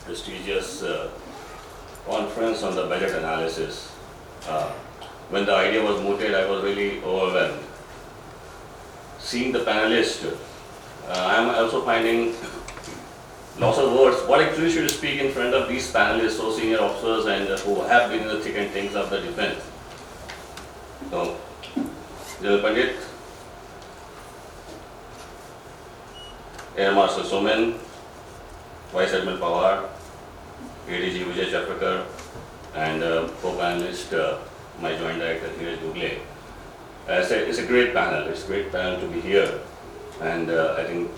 prestigious conference on the budget analysis. When the idea was mooted, I was really overwhelmed. Seeing the panelists, I am also finding lots of words. What actually should speak in front of these panelists, so senior officers and who have been in the thick and things of the defense? So, General Pandit, Air Marshal Soman, Vice Admiral Pawar, ADG Vijay, Chafekar, and co-panelist, my joint director Dhiraj, Gugale. It's a great panel. It's a great panel to be here, and I think,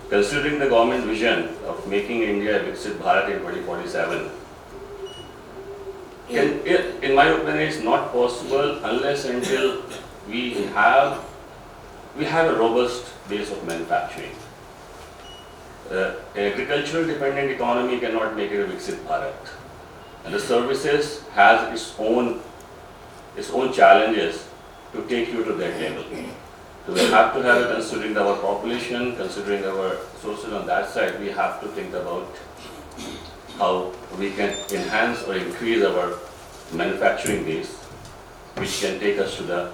considering the government vision of making India a Viksit Bharat in 2047, in my opinion, it's not possible unless until we have a robust base of manufacturing. Agricultural dependent economy cannot make it a Viksit Bharat, and the services has its own challenges to take you to that level. So we have to have, considering our population, considering our sources on that side, we have to think about how we can enhance or increase our manufacturing base, which can lead us to the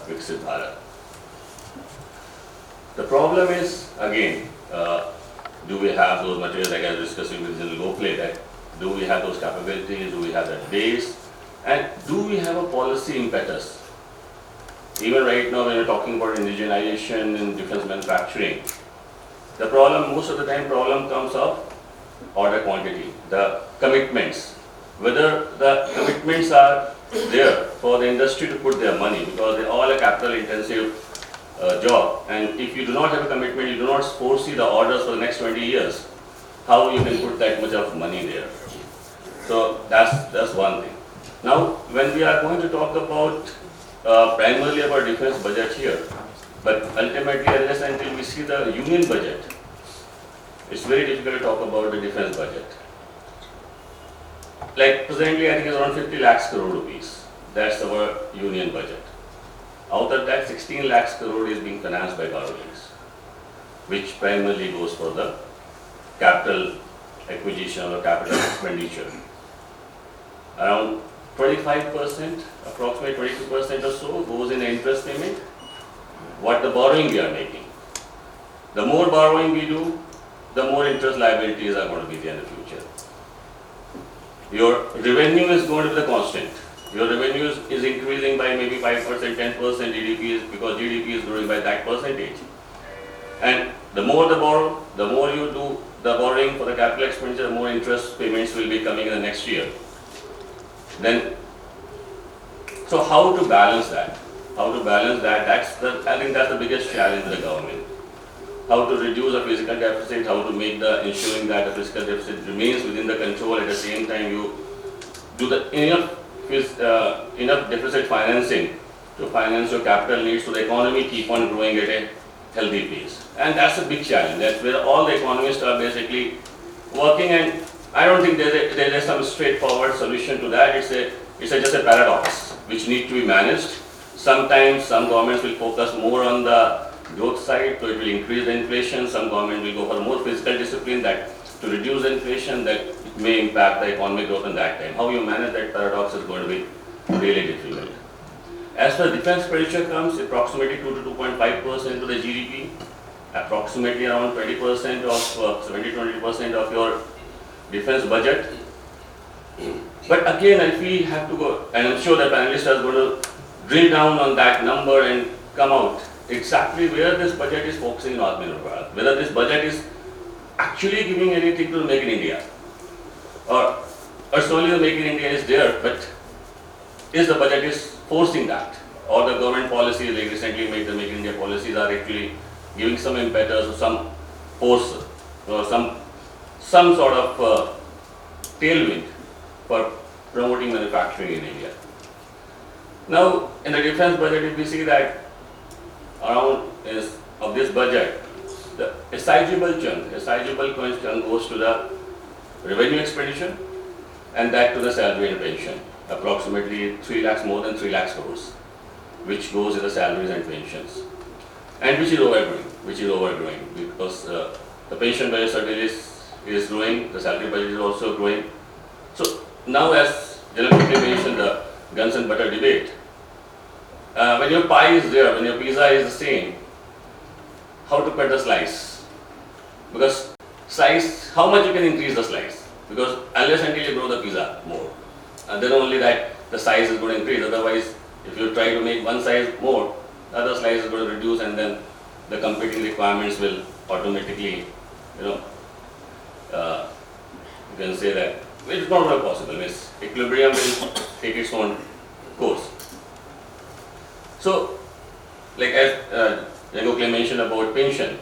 Viksit Bharat. The problem is, again, do we have those materials, like I was discussing with the outlay, that do we have those capabilities, do we have that base, and do we have a policy impetus? Even right now, when you're talking about indigenization in defense manufacturing, the problem, most of the time, comes up order quantity, the commitments. Whether the commitments are there for the industry to put their money, because they all a capital intensive job, and if you do not have a commitment, you do not foresee the orders for the next 20 years, how you can put that much of money there? So that's one thing. Now, when we are going to talk about primarily about defense budget here, but ultimately, unless until we see the union budget, it's very difficult to talk about the defense budget. Like presently, I think it's around 50 lakhs crore rupees. That's our union budget. Out of that, 16 lakhs crore is being financed by borrowings, which primarily goes for the capital acquisition or capital expenditure. Around 25%, approximately 22% or so goes in interest payment, what the borrowing we are making. The more borrowing we do, the more interest liabilities are going to be there in the future. Your revenue is going to be the constant. Your revenue is increasing by maybe 5%, 10% GDP, because GDP is growing by that percentage. And the more the borrow, the more you do the borrowing for the capital expenditure, the more interest payments will be coming in the next year. Then, so how to balance that? How to balance that? I think that's the biggest challenge to the government. How to reduce the fiscal deficit, how to make ensuring that the fiscal deficit remains within the control, at the same time you do the enough deficit financing to finance your capital needs so the economy keep on growing at a healthy pace. And that's a big challenge. That's where all the economists are basically working, and I don't think there is some straightforward solution to that. It's just a paradox which needs to be managed. Sometimes some governments will focus more on the growth side, so it will increase the inflation. Some government will go for more fiscal discipline that to reduce inflation, that may impact the economic growth in that time. How you manage that paradox is going to be really difficult. As far as defense expenditure comes, approximately 2 to 2.5% of the GDP, approximately around 20% of 20% of your defense budget. But again, if we have to go, and I'm sure the panelists are going to drill down on that number and come out exactly where this budget is focusing on Atmanirbhar Bharat, whether this budget is actually giving anything to Make in India, or solely the Make in India is there, but is the budget is forcing that, or the government policies, like recently made the Make in India policies, are actually giving some impetus or some force or some sort of tailwind for promoting manufacturing in India. Now, in the defense budget, if we see that around of this budget, a sizable chunk goes to the revenue expenditure, and that to the salary and pension, approximately 3 lakhs, more than 3 lakhs crores, which goes in the salaries and pensions, and which is overgrowing because the pension budget certainly is is growing, the salary budget is also growing. So now, as General Secretary mentioned, the guns and butter debate, when your pie is there, when your pizza is the same, how to cut the slice? Because slice, how much you can increase the slice? Because unless until you grow the pizza more, and then only that the size is going to increase. Otherwise, if you try to make one size more, the other slice is going to reduce, and then the competing requirements will automatically, you can say that it's not very possible. Means equilibrium will take its own course. So, like as Gugale mentioned about pension,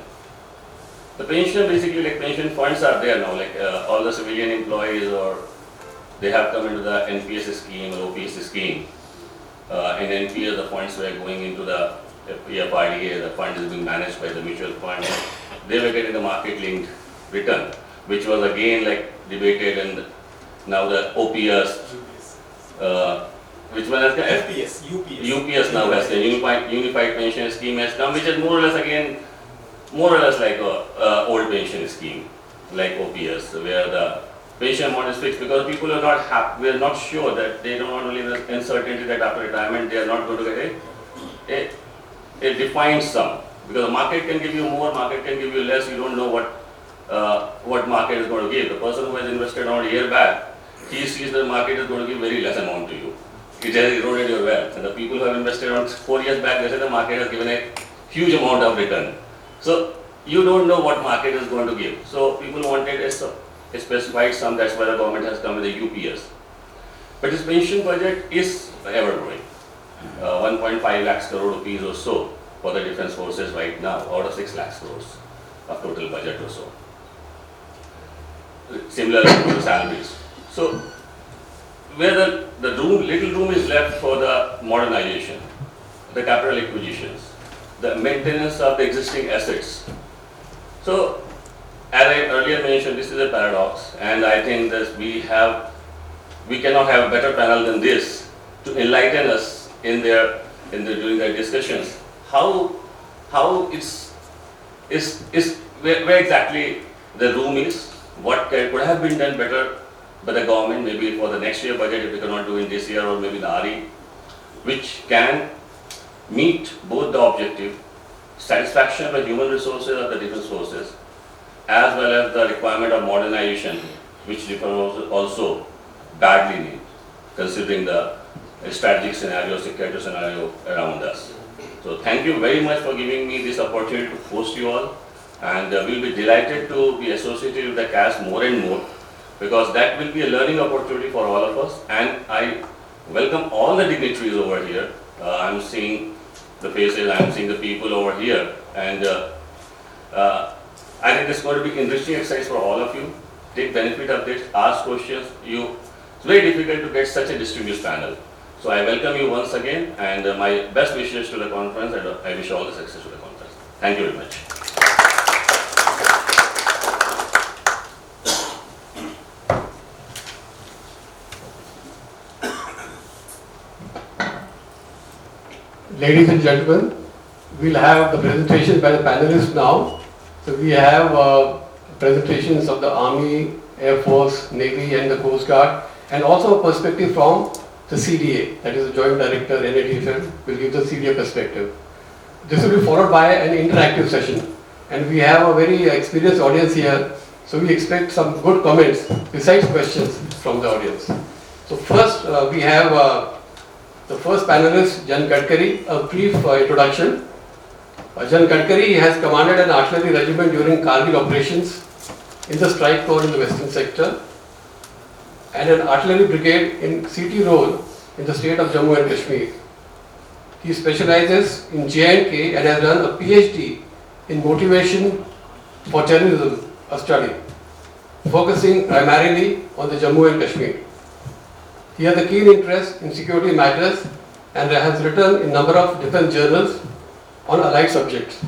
the pension basically, like pension funds are there now, like all the civilian employees, or they have come into the NPS scheme or OPS scheme. In NPS, the funds were going into the PFRDA, the fund is being managed by the mutual fund. They were getting the market linked return, which was again like debated, and now the OPS, which one has UPS now has the unified pension scheme has come, which is more or less like a old pension scheme, like OPS, where the pension amount is fixed, because people are not we are not sure that they don't want to live in uncertainty that after retirement they are not going to get a defined sum, because the market can give you more, market can give you less. You don't know what market is going to give. The person who has invested on a year back, he sees the market is going to give very less amount to you. It has eroded your wealth. And the people who have invested on 4 years back, they say the market has given a huge amount of return. So you don't know what market is going to give. So people wanted a specified sum. That's why the government has come with the UPS. But this pension budget is ever growing. 1.5 lakhs crore rupees or so for the defense forces right now, out of 6 lakhs crores of total budget or so. Similar to the salaries. So where the little room is left for the modernization, the capital acquisitions, the maintenance of the existing assets. So as I earlier mentioned, this is a paradox, and I think that we cannot have a better panel than this to enlighten us during their discussions how where exactly the room is, what could have been done better by the government, maybe for the next year budget if we cannot do in this year, or maybe the RE, which can meet both the objective, satisfaction of the human resources of the defense forces, as well as the requirement of modernization, which defense also badly need, considering the strategic scenario, security scenario around us. So thank you very much for giving me this opportunity to host you all, and we'll be delighted to be associated with the CAS more and more, because that will be a learning opportunity for all of us. And I welcome all the dignitaries over here. I'm seeing the faces, I'm seeing the people over here, and I think it's going to be enriching exercise for all of you. Take benefit of this, ask questions. It's very difficult to get such a distinguished panel. So I welcome you once again, and my best wishes to the conference, and I wish all the success to the conference. Thank you very much. Ladies and gentlemen, we'll have the presentation by the panelists now. So we have presentations of the Army, Air Force, Navy and the Coast Guard, and also a perspective from the CDA, that is the Joint Director, NADFM, will give the CDA perspective. This will be followed by an interactive session, and we have a very experienced audience here, so we expect some good comments besides questions from the audience. So first we have the first panelist, Jan Gadkari, a brief introduction. Jan Gadkari has commanded an artillery regiment during Kargil operations in the strike corps in the western sector, and an artillery brigade in CT role in the state of Jammu and Kashmir. He specializes in J&K and has done a PhD in motivation for terrorism, a study, focusing primarily on the Jammu and Kashmir. He has a keen interest in security matters and has written in a number of defense journals on allied subjects.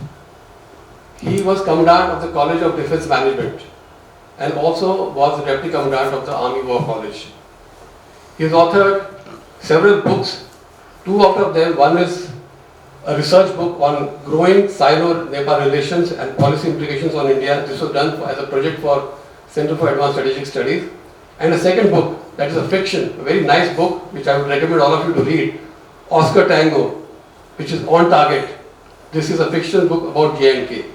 He was Commandant of the College of Defense Management and also was the Deputy Commandant of the Army War College. He has authored several books. Two out of them, one is a research book on growing Sino-Nepal relations and policy implications on India. This was done as a project for Center for Advanced Strategic Studies. And a second book, that is a fiction, a very nice book, which I would recommend all of you to read, Oscar Tango, which is On Target. This is a fiction book about J&K.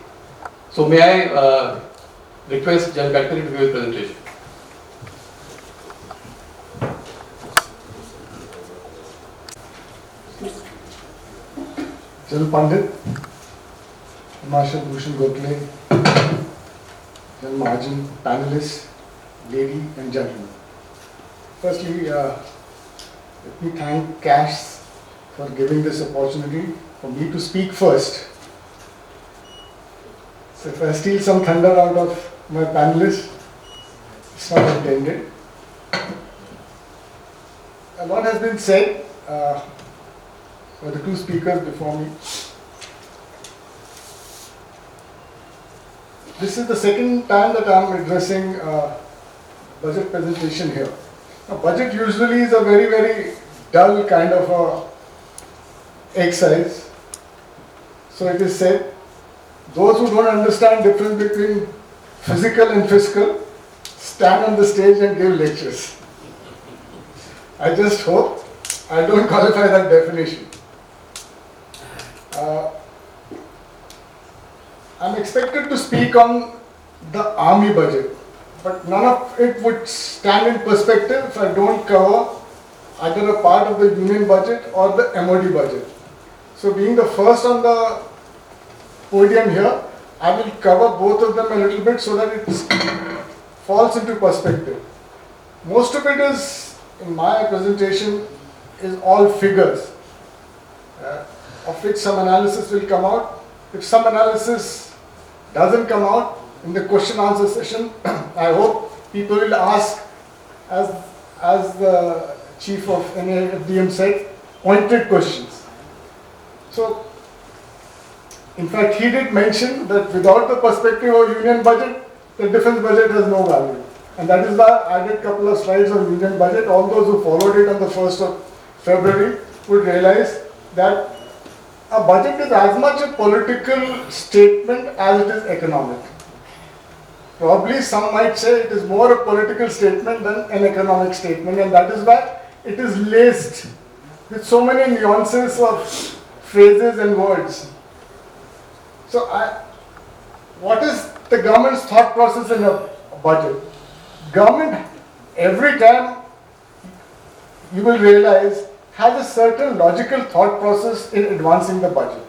So may I request Jan Gadkari to give his presentation. General Pandit, Marshal Gugale, General Margin, panelists, ladies and gentlemen. Firstly, let me thank Cash for giving this opportunity for me to speak first. So if I steal some thunder out of my panelists, it's not intended. A lot has been said by the two speakers before me. This is the second time that I am addressing budget presentation here. Now, budget usually is a very, very dull kind of a exercise. So it is said, those who don't understand difference between physical and fiscal stand on the stage and give lectures. I just hope I don't qualify that definition. I'm expected to speak on the army budget, but none of it would stand in perspective if I don't cover either a part of the union budget or the MOD budget. So being the first on the podium here, I will cover both of them a little bit so that it falls into perspective. Most of it is, in my presentation, is all figures, of which some analysis will come out. If some analysis doesn't come out in the question answer session, I hope people will ask, as the chief of NADFM said, pointed questions. So, in fact, he did mention that without the perspective of union budget, the defense budget has no value. And that is why I did a couple of slides on union budget. All those who followed it on the 1st of February would realize that a budget is as much a political statement as it is economic. Probably some might say it is more a political statement than an economic statement, and that is why it is laced with so many nuances of phrases and words. So what is the government's thought process in a budget? Government, every time you will realize, has a certain logical thought process in advancing the budget.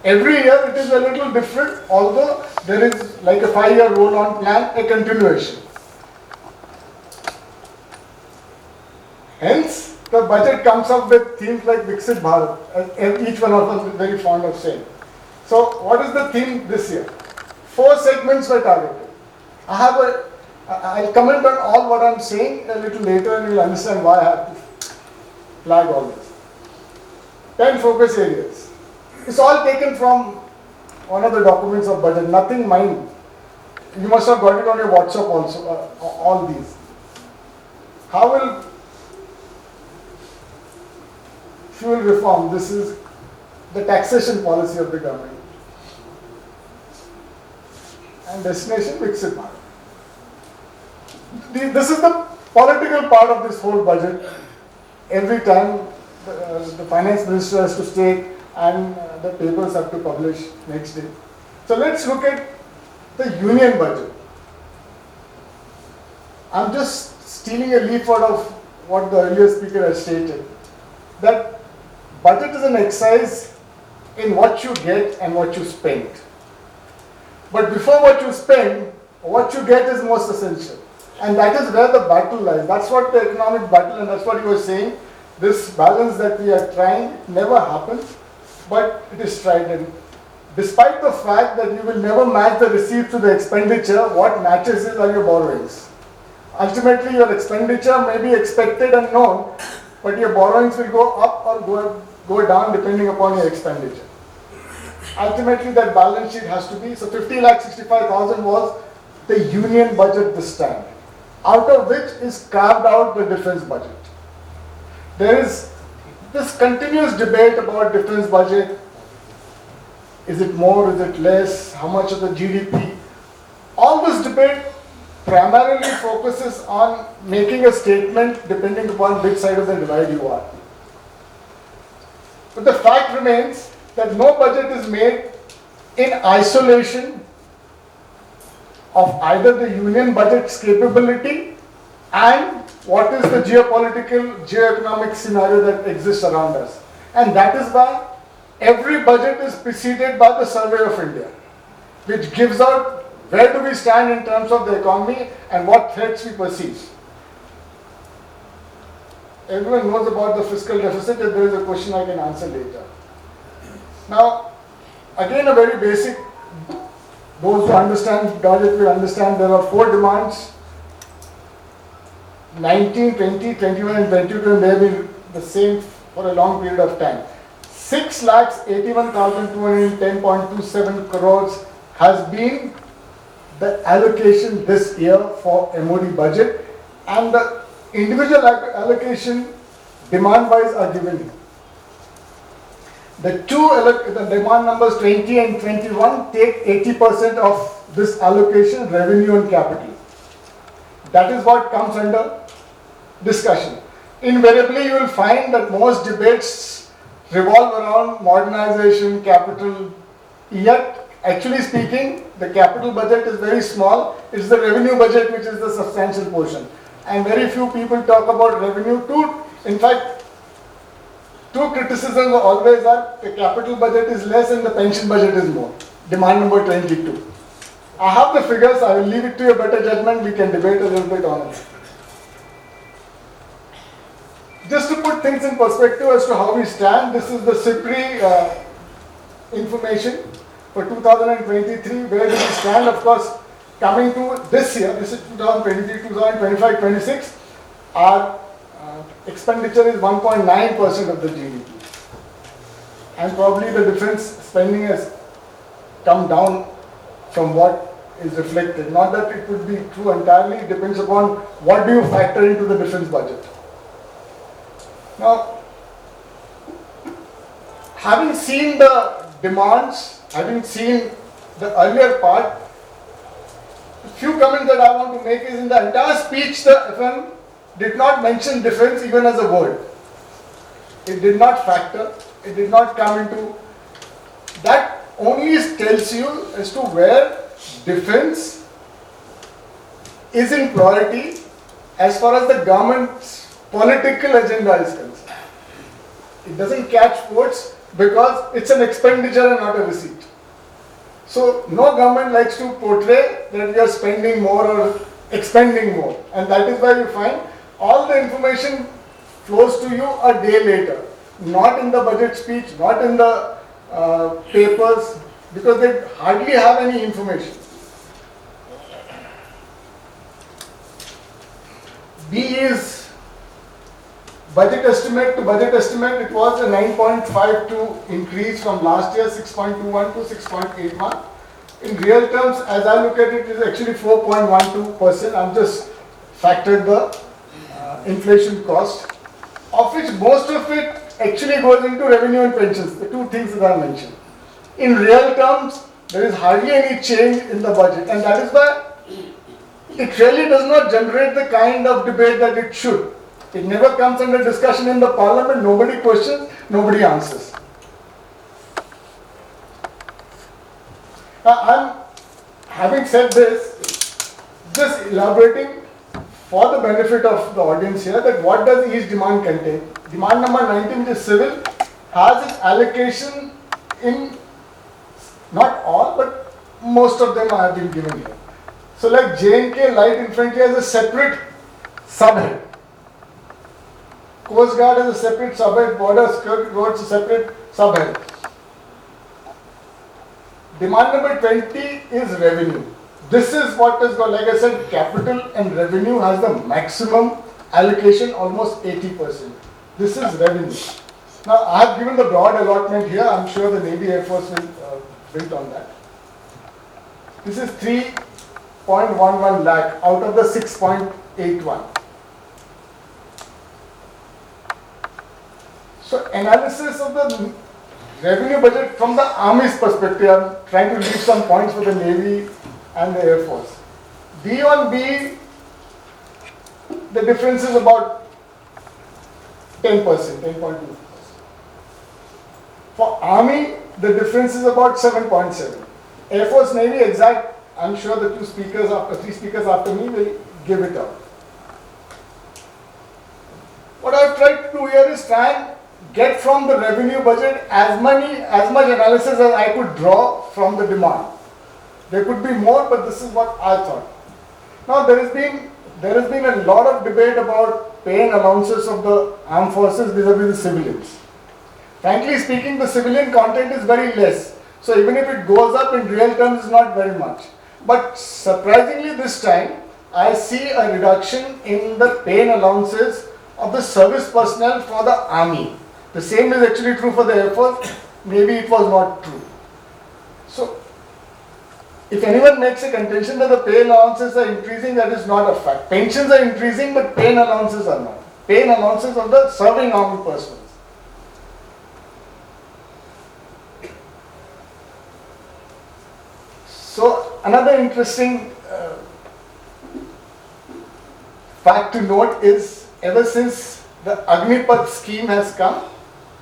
Every year it is a little different, although there is like a 5-year roll-on plan, a continuation. Hence, the budget comes up with themes like Viksit Bharat, as each one of us is very fond of saying. So, what is the theme this year? 4 segments were targeted. I'll comment on all what I'm saying a little later and you'll understand why I have to flag all this. 10 focus areas. It's all taken from one of the documents of budget, nothing mine. You must have got it on your WhatsApp also, all these. How will fuel reform? This is the taxation policy of the government. And destination, Viksit Bharat. This is the political part of this whole budget. Every time the finance minister has to state and the papers have to publish next day. So let's look at the union budget. I'm just stealing a leaf out of what the earlier speaker has stated. That budget is an exercise in what you get and what you spend. But before what you spend, what you get is most essential. And that is where the battle lies. That's what the economic battle, and that's what you were saying. This balance that we are trying never happens, but it is tried. And despite the fact that you will never match the receipt to the expenditure, what matches are your borrowings. Ultimately, your expenditure may be expected and known, but your borrowings will go up or go down depending upon your expenditure. Ultimately, that balance sheet has to be, so 50,65,000 was the union budget this time, out of which is carved out the defense budget. There is this continuous debate about defense budget. Is it more, is it less, how much of the GDP? All this debate primarily focuses on making a statement depending upon which side of the divide you are. But the fact remains that no budget is made in isolation of either the union budget's capability and what is the geopolitical, geoeconomic scenario that exists around us. And that is why every budget is preceded by the Survey of India, which gives out where do we stand in terms of the economy and what threats we perceive. Everyone knows about the fiscal deficit. If there is a question, I can answer later. Now, again, a very basic, those who understand budget will understand there are 4 demands. 19, 20, 21 and 22, and they have been the same for a long period of time. 6,81,210.27 crores has been the allocation this year for MOD budget, and the individual allocation demand-wise are given. The the demand numbers 20 and 21 take 80% of this allocation, revenue and capital. That is what comes under discussion. Invariably, you will find that most debates revolve around modernization, capital, yet actually speaking, the capital budget is very small. It's the revenue budget which is the substantial portion. And very few people talk about revenue too. In fact, 2 criticisms always are the capital budget is less and the pension budget is more. Demand number 22. I have the figures, I will leave it to your better judgment, we can debate a little bit on it. Just to put things in perspective as to how we stand, this is the CIPRI information for 2023, where do we stand? Of course, coming to this year, this is 2023, 2025, 26, our expenditure is 1.9% of the GDP. And probably the defense spending has come down from what is reflected. Not that it would be true entirely, it depends upon what do you factor into the defense budget. Now, having seen the demands, having seen the earlier part, a few comments that I want to make is in the entire speech the FM did not mention defense even as a word. It did not factor, it did not come into, that only tells you as to where defense is in priority as far as the government's political agenda is concerned. It doesn't catch votes because it's an expenditure and not a receipt. So no government likes to portray that we are spending more or expending more, and that is why you find all the information flows to you a day later, not in the budget speech, not in the papers, because they hardly have any information. B is budget estimate to budget estimate. It was a 9.52 increase from last year, 6.21 to 6.81. In real terms, as I look at it, it is actually 4.12%. I'm just factored the inflation cost, of which most of it actually goes into revenue and pensions, the 2 things that I mentioned. In real terms, there is hardly any change in the budget, and that is why it really does not generate the kind of debate that it should. It never comes under discussion in the parliament, nobody questions, nobody answers. Now, having said this, just elaborating for the benefit of the audience here, that what does each demand contain? Demand number 19, which is civil, has its allocation in, not all, but most of them have been given here. So like J&K Light Infantry has a separate subhead. Coast Guard has a separate subhead, Border Roads a separate subhead. Demand number 20 is revenue. This is what is got, like I said, capital and revenue has the maximum allocation, almost 80%. This is revenue. Now I have given the broad allotment here, I'm sure the Navy Air Force will build on that. This is 3.11 lakh out of the 6.81. So analysis of the revenue budget from the Army's perspective, I'm trying to leave some points for the Navy and the Air Force. B on B, the difference is about 10%, 10.2%. For Army, the difference is about 7.7. Air Force, Navy, exact, I'm sure the three speakers after me will give it up. What I've tried to do here is try and get from the revenue budget as much analysis as I could draw from the demand. There could be more, but this is what I thought. Now there has been a lot of debate about pay and allowances of the armed forces vis-a-vis the civilians. Frankly speaking, the civilian content is very less. So even if it goes up in real terms, it's not very much. But surprisingly this time, I see a reduction in the pay and allowances of the service personnel for the Army. The same is actually true for the Air Force. Maybe it was not true. So if anyone makes a contention that the pay allowances are increasing, that is not a fact. Pensions are increasing, but pay allowances are not. Pay allowances of the serving army personnel. So another interesting fact to note is, ever since the Agnipath scheme has come,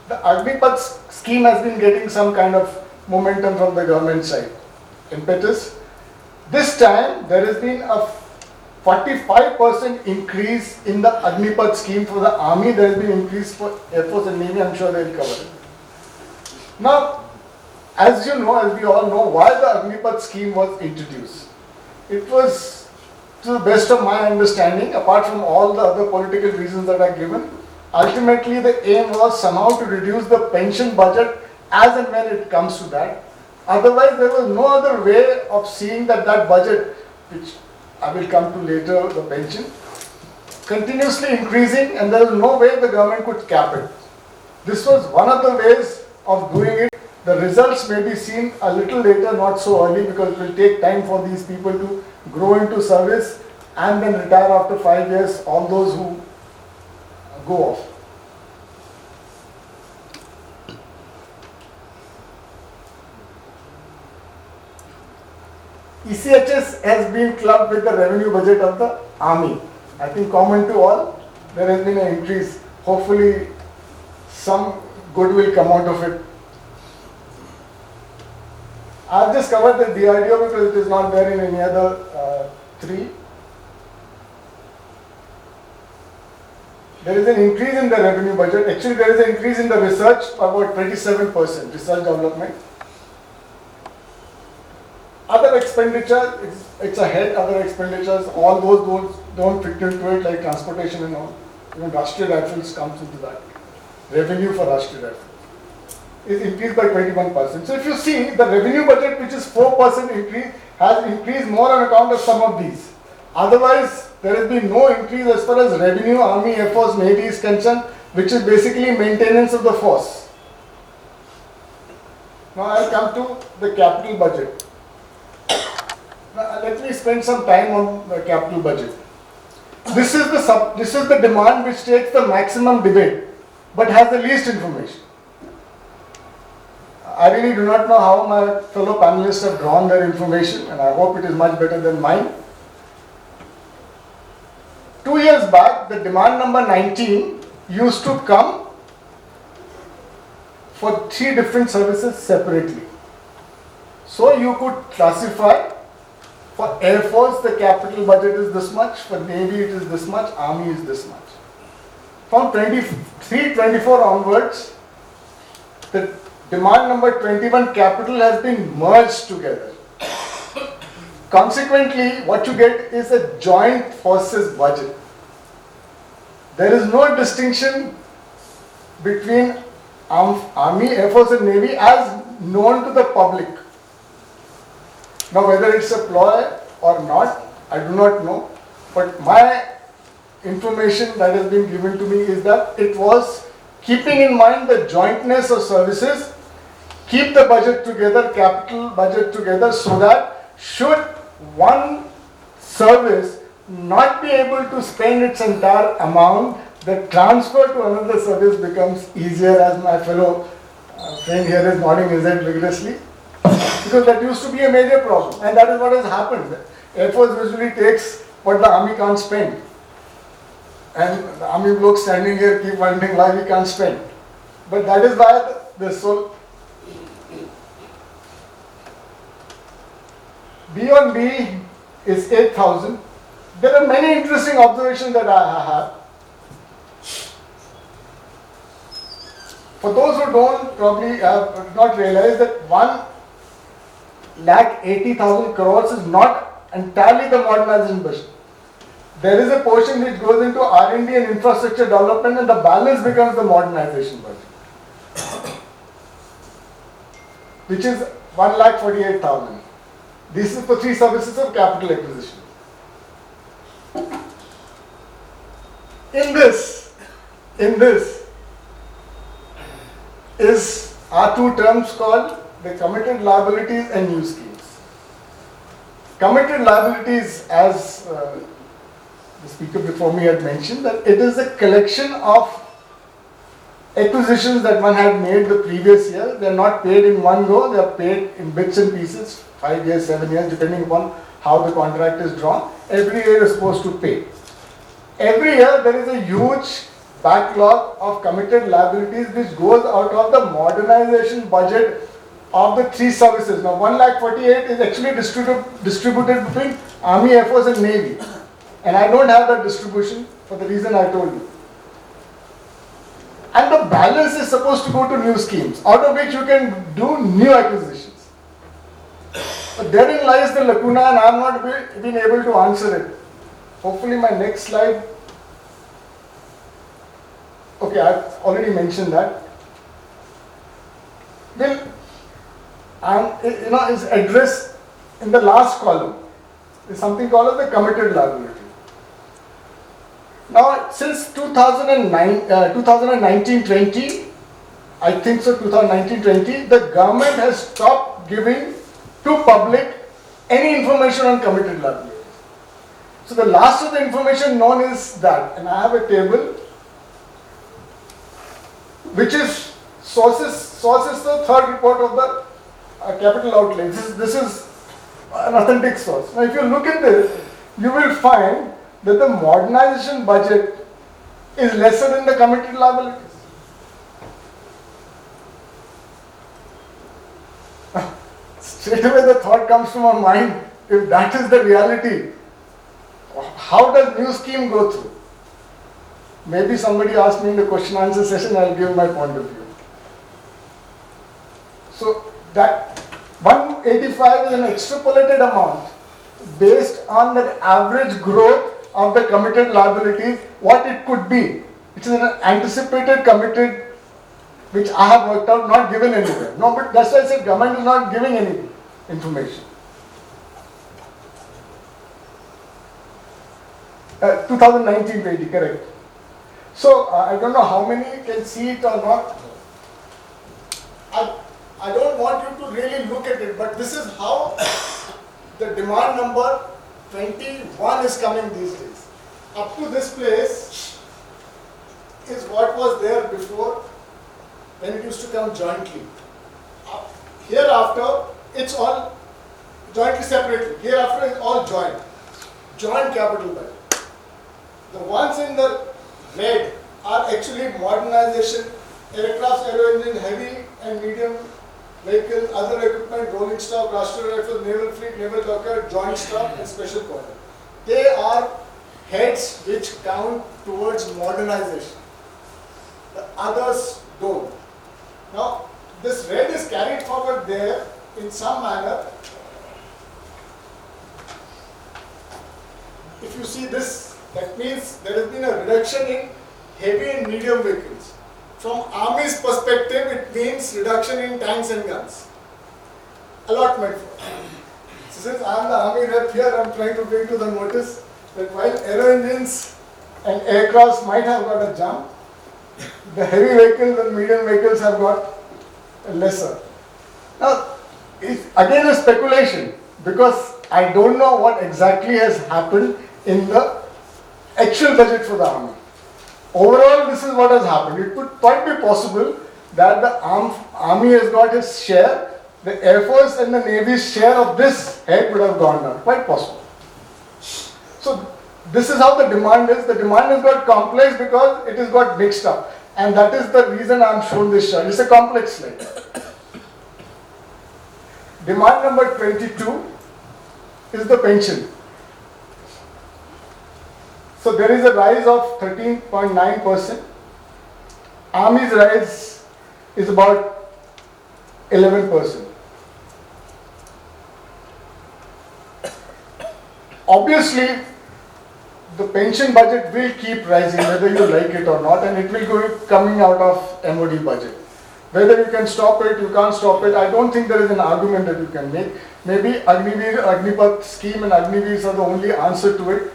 the Agnipath scheme has been getting some kind of momentum from the government side. Impetus. This time there has been a 45% increase in the Agnipath scheme for the Army. There has been increase for Air Force and Navy. I'm sure they will cover it. Now, as you know, as we all know, why the Agnipath scheme was introduced. It was, to the best of my understanding, apart from all the other political reasons that are given, ultimately the aim was somehow to reduce the pension budget as and when it comes to that. Otherwise, there was no other way of seeing that budget, which I will come to later, the pension, continuously increasing, and there was no way the government could cap it. This was one of the ways of doing it. The results may be seen a little later, not so early, because it will take time for these people to grow into service and then retire after 5 years, all those who go off. ECHS has been clubbed with the revenue budget of the Army. I think common to all, there has been an increase. Hopefully some good will come out of it. I've just covered the DRDO because it is not there in any other three. There is an increase in the revenue budget. Actually, there is an increase in the research, about 27%, research development. Other expenditure, it's ahead. Other expenditures, all those don't fit into it, like transportation and all. Even Rashtriya Rifles comes into that. Revenue for Rashtriya Rifles is increased by 21%. So if you see, the revenue budget, which is 4% increase, has increased more on account of some of these. Otherwise, there has been no increase as far as revenue, Army, Air Force, Navy is concerned, which is basically maintenance of the force. Now I'll come to the capital budget. Now, let me spend some time on the capital budget. This is the demand which takes the maximum debate, but has the least information. I really do not know how my fellow panelists have drawn their information, and I hope it is much better than mine. 2 years back, the demand number 19 used to come for 3 different services separately. So you could classify, for Air Force the capital budget is this much, for Navy it is this much, Army is this much. From 23-24 onwards, the demand number 21 capital has been merged together. Consequently, what you get is a joint forces budget. There is no distinction between Army, Air Force and Navy as known to the public. Now whether it's a ploy or not, I do not know. But my information that has been given to me is that it was keeping in mind the jointness of services, keep the budget together, capital budget together, so that should one service not be able to spend its entire amount, the transfer to another service becomes easier, as my fellow friend here is nodding his head vigorously, because that used to be a major problem, and that is what has happened. Air Force usually takes what the army can't spend. And the army blokes standing here keep wondering why we can't spend. But that is why B on B is 8,000. There are many interesting observations that I have. For those who don't probably have not realized that 1,80,000 crores is not entirely the modernization budget. There is a portion which goes into R&D and infrastructure development, and the balance becomes the modernization budget, which is 1,48,000. This is for 3 services of capital acquisition. In this are 2 terms called the committed liabilities and new schemes. Committed liabilities, as the speaker before me had mentioned, that it is a collection of acquisitions that one had made the previous year. They are not paid in one go, they are paid in bits and pieces, 5 years, 7 years, depending upon how the contract is drawn. Every year is supposed to pay. Every year there is a huge backlog of committed liabilities which goes out of the modernization budget of the 3 services. Now 1,48,000 is actually distributed between Army, Air Force and Navy. And I don't have that distribution for the reason I told you. And the balance is supposed to go to new schemes, out of which you can do new acquisitions. But therein lies the lacuna, and I have not been able to answer it. Hopefully my next slide. Okay, I've already mentioned that. Well, is addressed in the last column. Is something called as the committed liability. Now, since 2019-20, I think so, 2019-20, the government has stopped giving to public any information on committed liabilities. So the last of the information known is that, and I have a table which is sources the third report of the capital outlay. This is an authentic source. Now if you look at this, you will find that the modernization budget is lesser than the committed liabilities. Straight away the thought comes to my mind, if that is the reality, how does new scheme go through? Maybe somebody asked me in the question answer session, I will give my point of view. So that 185 is an extrapolated amount based on the average growth of the committed liabilities, what it could be. It is an anticipated committed, which I have worked out, not given anywhere. No, but that's why I said government is not giving any information. 2019-20, correct. So I don't know how many can see it or not. I don't want you to really look at it, but this is how the demand number 21 is coming these days. Up to this place is what was there before when it used to come jointly. Hereafter, it's all jointly separately. Hereafter, it's all joint capital budget. The ones in the red are actually modernization, aircraft, aero engine, heavy and medium vehicles, other equipment, rolling stock, Rashtriya Rifle, naval fleet, naval docker, joint stock and special quarter. They are heads which count towards modernization. The others don't. Now, this red is carried forward there in some manner. If you see this, that means there has been a reduction in heavy and medium vehicles. From Army's perspective, it means reduction in tanks and guns. Allotment for. So since I am the Army rep here, I am trying to bring to the notice that while aero engines and aircrafts might have got a jump, the heavy vehicles and medium vehicles have got a lesser. Now, it's again a speculation because I don't know what exactly has happened in the actual budget for the Army. Overall, this is what has happened. It could quite be possible that the Army has got its share, the Air Force and the Navy's share of this head would have gone down. Quite possible. So this is how the demand is. The demand has got complex because it has got mixed up. And that is the reason I am shown this chart. It's a complex slide. Demand number 22 is the pension. So there is a rise of 13.9%. Army's rise is about 11%. Obviously, the pension budget will keep rising whether you like it or not, and it will go coming out of MOD budget. Whether you can stop it, you can't stop it, I don't think there is an argument that you can make. Maybe Agnivir, Agnipath scheme and Agniveers are the only answer to it.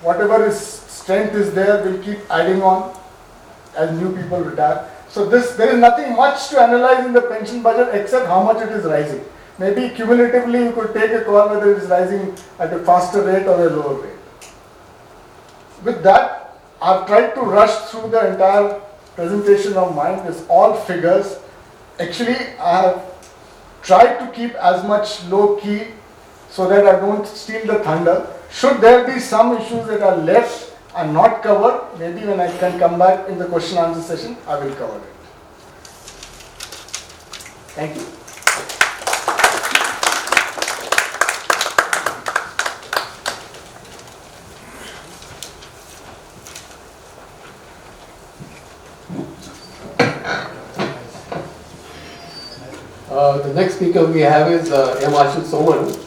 Whatever is strength is there, will keep adding on as new people retire. So there is nothing much to analyze in the pension budget except how much it is rising. Maybe cumulatively you could take a call whether it is rising at a faster rate or a lower rate. With that, I've tried to rush through the entire presentation of mine. It's all figures. Actually, I have tried to keep as much low key so that I don't steal the thunder. Should there be some issues that are left and not covered, maybe when I can come back in the question answer session, I will cover it. Thank you. The next speaker we have is Marshal Soman.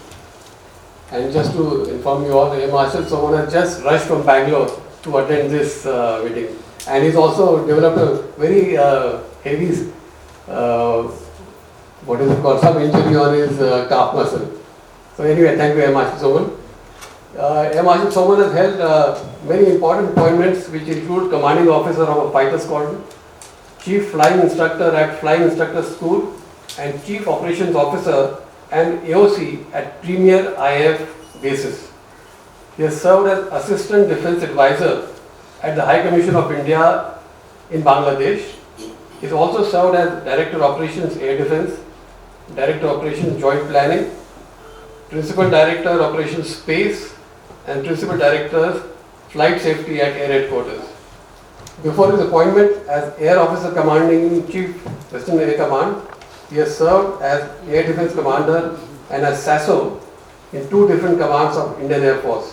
And just to inform you all, Marshal Soman has just rushed from Bangalore to attend this meeting. And he's also developed a very heavy, some injury on his calf muscle. So anyway, thank you, Marshal Soman. Marshal Soman has held many important appointments which include Commanding Officer of a Fighter Squadron, Chief Flying Instructor at Flying Instructor School, and Chief Operations Officer and AOC at Premier IAF bases. He has served as Assistant Defence Advisor at the High Commission of India in Bangladesh. He has also served as Director Operations Air Defence, Director Operations Joint Planning, Principal Director Operations Space, and Principal Director Flight Safety at Air Headquarters. Before his appointment as Air Officer Commanding Chief Western Air Command, he has served as Air Defence Commander and as SASO in 2 different commands of Indian Air Force.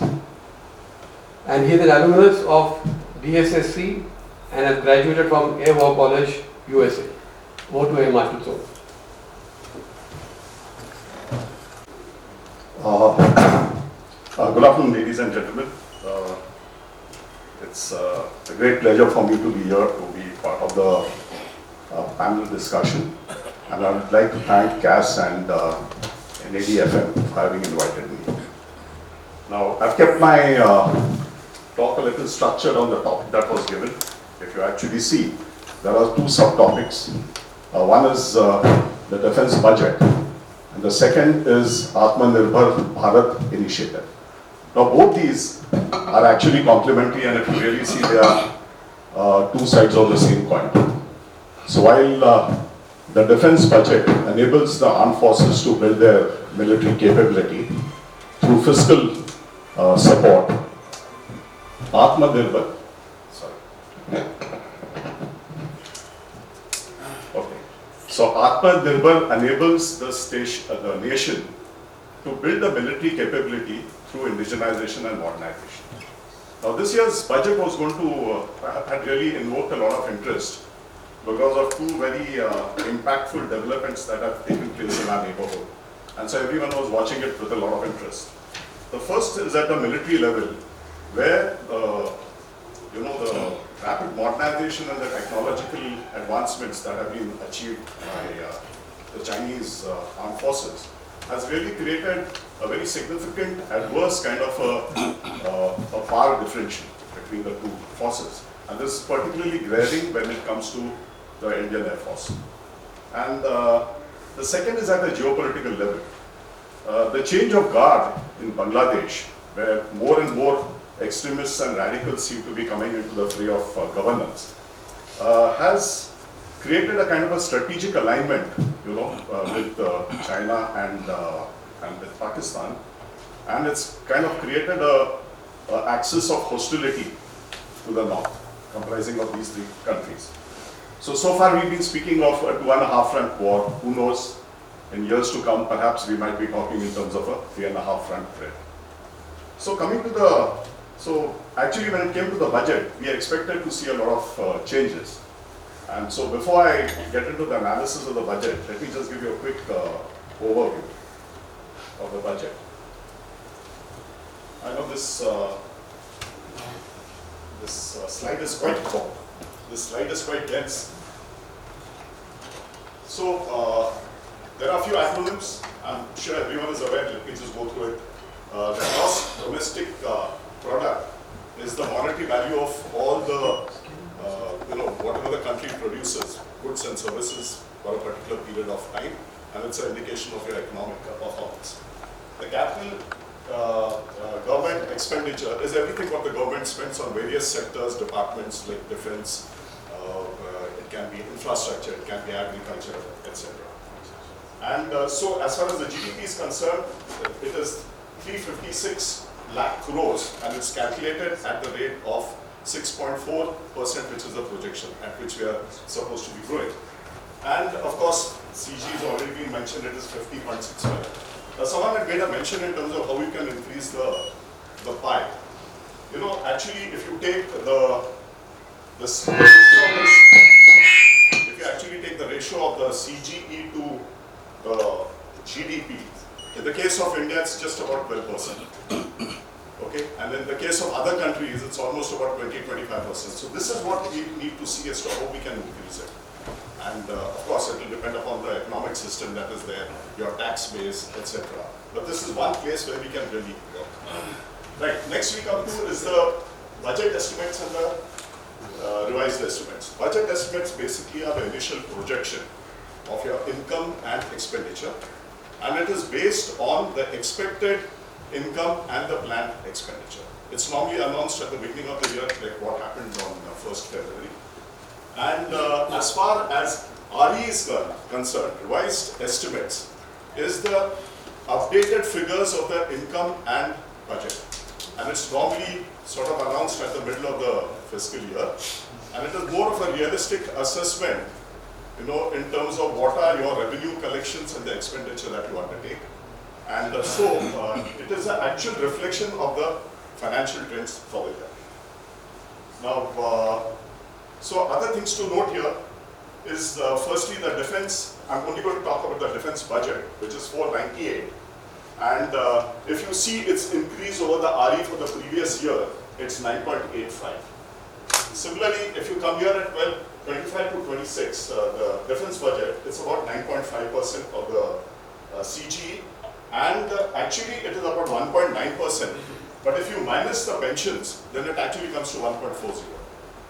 And he is an alumnus of DSSC and has graduated from Air War College, USA. Over to Marshal Soman. Good afternoon, ladies and gentlemen. It's a great pleasure for me to be here to be part of the panel discussion. And I would like to thank CAS and NADFM for having invited me. Now, I've kept my talk a little structured on the topic that was given. If you actually see, there are 2 subtopics. One is the defense budget, and the second is Atmanirbhar Bharat initiative. Now, both these are actually complementary, and if you really see, they are 2 sides of the same coin. So while the defense budget enables the armed forces to build their military capability through fiscal support. Atmanirbhar, So Atmanirbhar enables the nation to build the military capability through indigenization and modernization. Now this year's budget was going to, had really invoked a lot of interest because of 2 very impactful developments that have taken place in our neighborhood. And so everyone was watching it with a lot of interest. The first is at the military level, where the rapid modernization and the technological advancements that have been achieved by the Chinese armed forces has really created a very significant adverse kind of a power differential between the 2 forces. And this is particularly glaring when it comes to the Indian Air Force. And the second is at the geopolitical level. The change of guard in Bangladesh, where more and more extremists and radicals seem to be coming into the fray of governance, has created a kind of a strategic alignment, with China and with Pakistan. And it's kind of created a axis of hostility to the north, comprising of these three countries. So far we've been speaking of a 2.5 front war. Who knows, in years to come, perhaps we might be talking in terms of a 3.5 front threat. So coming to actually when it came to the budget, we expected to see a lot of changes. And so before I get into the analysis of the budget, let me just give you a quick overview of the budget. I know this slide is quite long. This slide is quite dense. So there are a few acronyms. I'm sure everyone is aware. Let me just go through it. The gross domestic product is the monetary value of all the whatever the country produces, goods and services for a particular period of time, and it's an indication of your economic performance. The capital government expenditure is everything what the government spends on various sectors, departments like defense, it can be infrastructure, it can be agriculture, etc. And so as far as the GDP is concerned, it is 356 lakh crores, and it's calculated at the rate of 6.4%, which is the projection at which we are supposed to be growing. And of course, CG has already been mentioned, it is 50.6 million. Someone had made a mention in terms of how you can increase the pie. You know, actually, if you take the ratio of the CGE to the GDP, in the case of India, it's just about 12%. Okay, and in the case of other countries, it's almost about 20-25%. So this is what we need to see as to how we can increase it. And of course, it will depend upon the economic system that is there, your tax base, etc. But this is one place where we can really work. Right, next we come to is the budget estimates and the revised estimates. Budget estimates basically are the initial projection of your income and expenditure, and it is based on the expected income and the planned expenditure. It's normally announced at the beginning of the year, like what happened on 1st February. And as far as RE is concerned, revised estimates is the updated figures of the income and budget. And it's normally sort of announced at the middle of the fiscal year. And it is more of a realistic assessment, you know, in terms of what are your revenue collections and the expenditure that you undertake. And so it is an actual reflection of the financial trends for the year. Now, so other things to note here is firstly the defense. I'm only going to talk about the defense budget, which is 498. And if you see its increase over the RE for the previous year, it's 9.85. Similarly, if you come here at 25 to 26, the defense budget, it's about 9.5% of the CGE. And actually it is about 1.9%. But if you minus the pensions, then it actually comes to 1.40,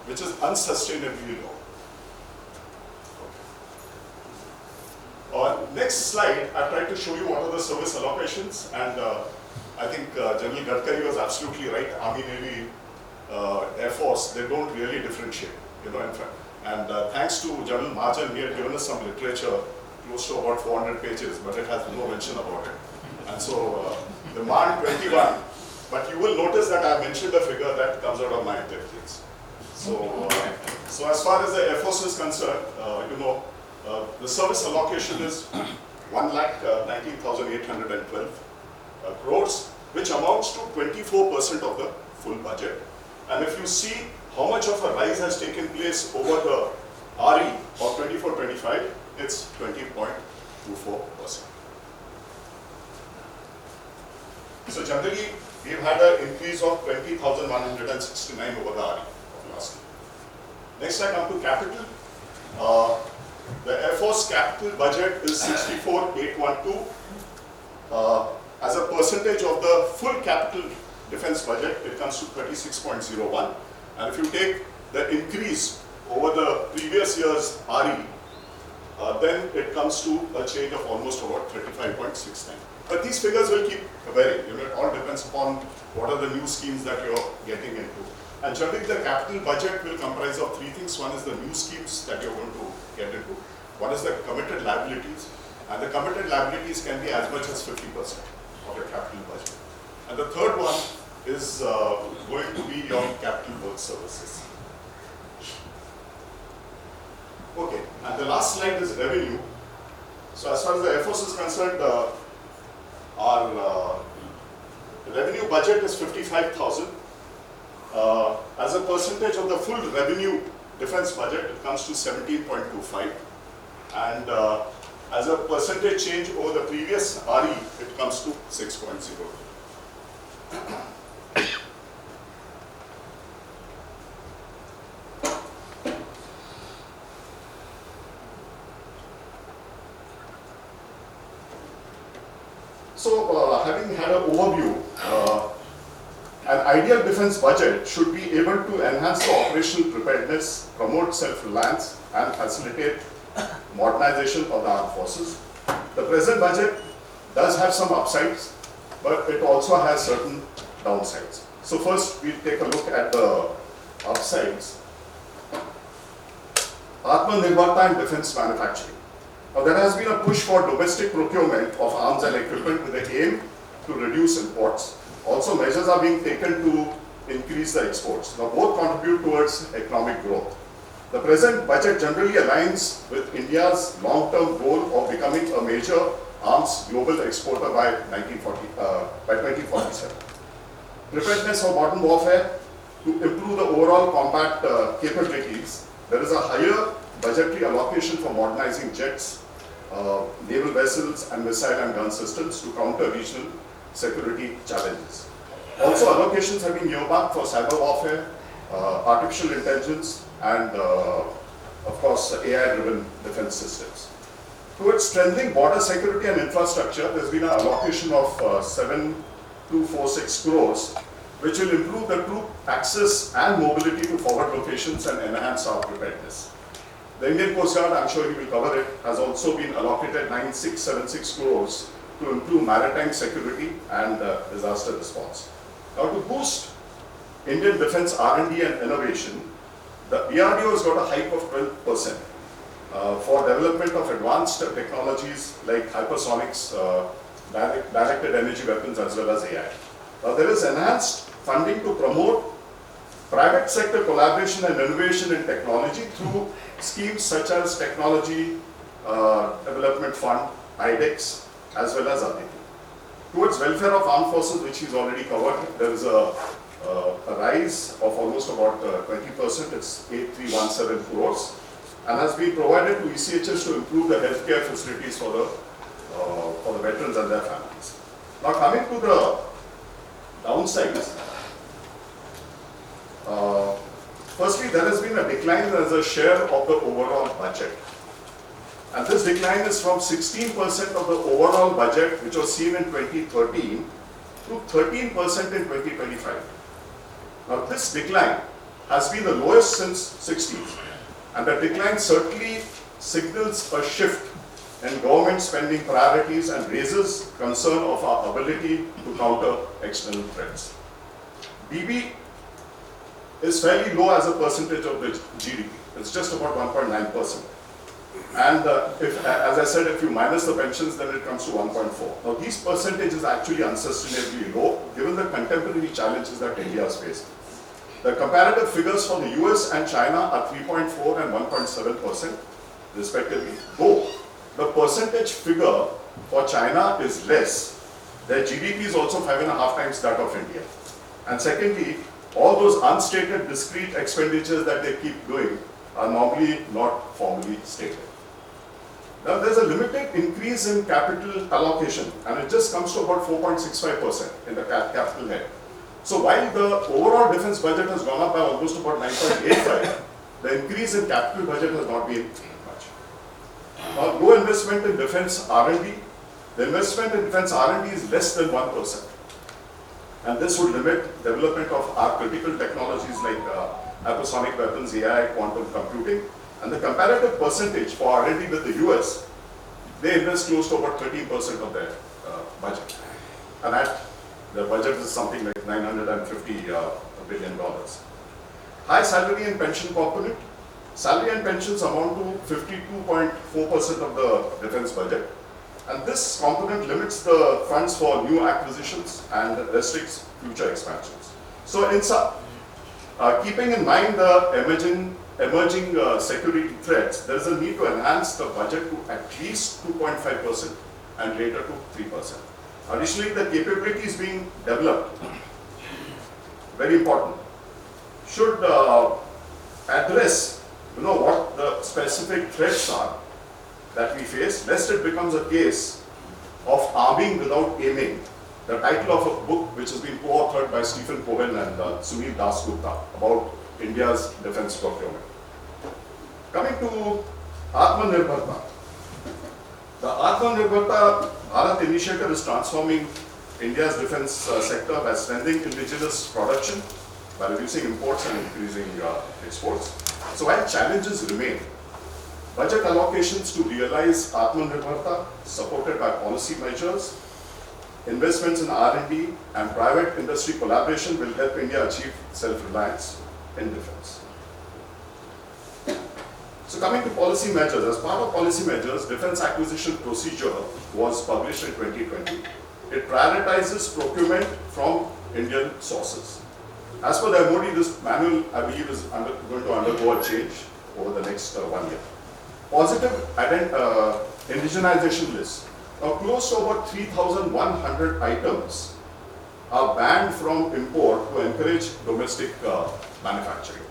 which is unsustainably low. Next slide, I tried to show you what are the service allocations, and I think General Gadkari was absolutely right. Army, Navy, Air Force, they don't really differentiate, you know, in fact. And thanks to General Marshal, he had given us some literature close to about 400 pages, but it has no mention about it. And so, demand 21, but you will notice that I mentioned a figure that comes out of my intelligence. So, so as far as the Air Force is concerned, the service allocation is 1,19,812 crores, which amounts to 24% of the full budget. And if you see how much of a rise has taken place over the RE of 24-25, it's 20.24%. So generally, we've had an increase of 20,169 over the RE of last year. Next, I come to capital. The Air Force capital budget is 64,812. As a percentage of the full capital defense budget, it comes to 36.01. And if you take the increase over the previous year's RE, then it comes to a change of almost about 35.69. But these figures will keep varying. You know, it all depends upon what are the new schemes that you're getting into. And generally, the capital budget will comprise of three things. One is the new schemes that you're going to get into. One is the committed liabilities. And the committed liabilities can be as much as 50% of your capital budget. And the third one is going to be your capital work services. Okay, and the last slide is revenue. So as far as the Air Force is concerned, our revenue budget is 55,000. As a percentage of the full revenue defense budget, it comes to 17.25. And as a percentage change over the previous RE, it comes to 6.0. So, having had an overview, an ideal defense budget should be able to enhance the operational preparedness, promote self-reliance, and facilitate modernization of the armed forces. The present budget does have some upsides, but it also has certain downsides. So first, we take a look at the upsides. Atmanirbhar Bharat and defense manufacturing. Now, there has been a push for domestic procurement of arms and equipment with the aim to reduce imports. Also, measures are being taken to increase the exports. Now, both contribute towards economic growth. The present budget generally aligns with India's long-term goal of becoming a major arms global exporter by 2047. Preparedness for modern warfare. To improve the overall combat capabilities, there is a higher budgetary allocation for modernizing jets, naval vessels, and missile and gun systems to counter regional security challenges. Also, allocations have been earmarked for cyber warfare, artificial intelligence, and of course, AI-driven defense systems. Towards strengthening border security and infrastructure, there's been an allocation of 7,246 crores, which will improve the troop access and mobility to forward locations and enhance our preparedness. The Indian Coast Guard, I'm sure you will cover it, has also been allocated 9,676 crores to improve maritime security and disaster response. Now, to boost Indian defense R&D and innovation, the DRDO has got a hike of 12% for development of advanced technologies like hypersonics, directed energy weapons, as well as AI. There is enhanced funding to promote private sector collaboration and innovation in technology through schemes such as Technology Development Fund, IDEX, as well as Addl. Towards welfare of armed forces, which is already covered, there is a rise of almost about 20%, it's 8,317 crores, and has been provided to ECHS to improve the healthcare facilities for the veterans and their families. Now, coming to the downsides, firstly, there has been a decline as a share of the overall budget. And this decline is from 16% of the overall budget, which was seen in 2013, to 13% in 2025. Now, this decline has been the lowest since 60s, and the decline certainly signals a shift in government spending priorities and raises concern of our ability to counter external threats. BB is fairly low as a percentage of the GDP. It's just about 1.9%. And as I said, if you minus the pensions, then it comes to 1.4. Now, these percentages are actually unsustainably low, given the contemporary challenges that India is facing. The comparative figures for the US and China are 3.4 and 1.7% respectively. Though the percentage figure for China is less, their GDP is also 5.5 times that of India. And secondly, all those unstated discrete expenditures that they keep doing are normally not formally stated. Now, there's a limited increase in capital allocation, and it just comes to about 4.65% in the capital head. So while the overall defense budget has gone up by almost about 9.85, the increase in capital budget has not been much. Now, low investment in defense R&D. The investment in defense R&D is less than 1%. And this would limit development of our critical technologies like hypersonic weapons, AI, quantum computing. And the comparative percentage for R&D with the US, they invest close to about 13% of their budget. And that the budget is something like $950 billion. High salary and pension component. Salary and pensions amount to 52.4% of the defense budget. And this component limits the funds for new acquisitions and restricts future expansions. So keeping in mind the emerging security threats, there is a need to enhance the budget to at least 2.5% and later to 3%. Additionally, the capabilities being developed, very important, should address what the specific threats are that we face, lest it becomes a case of arming without aiming, the title of a book which has been co-authored by Stephen Cohen and Sunil Dasgupta about India's defense procurement. Coming to Atmanirbhar Bharat. The Atmanirbhar Bharat initiative is transforming India's defense sector by strengthening indigenous production, by reducing imports and increasing exports. So while challenges remain, budget allocations to realize Atmanirbharta, supported by policy measures, investments in R&D and private industry collaboration will help India achieve self-reliance in defense. So coming to policy measures, as part of policy measures, defense acquisition procedure was published in 2020. It prioritizes procurement from Indian sources. As per the MOD, this manual, I believe, is going to undergo a change over the next 1 year. Positive indigenization list. Now, close to about 3,100 items are banned from import to encourage domestic manufacturing.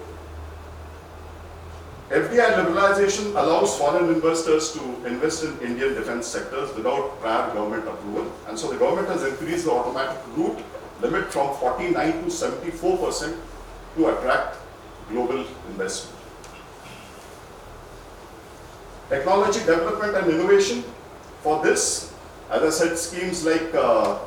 FDI liberalization allows foreign investors to invest in Indian defense sectors without prior government approval. And so the government has increased the automatic route limit from 49 to 74% to attract global investment. Technology development and innovation. For this, as I said, schemes like the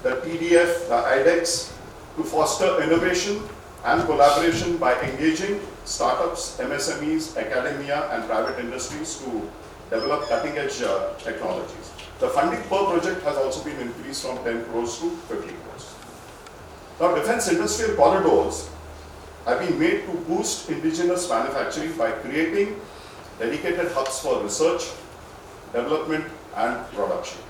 TDF, the IDEX, to foster innovation and collaboration by engaging startups, MSMEs, academia and private industries to develop cutting-edge technologies. The funding per project has also been increased from 10 crores to 50 crores. Now, defense industrial corridors have been made to boost indigenous manufacturing by creating dedicated hubs for research, development and production.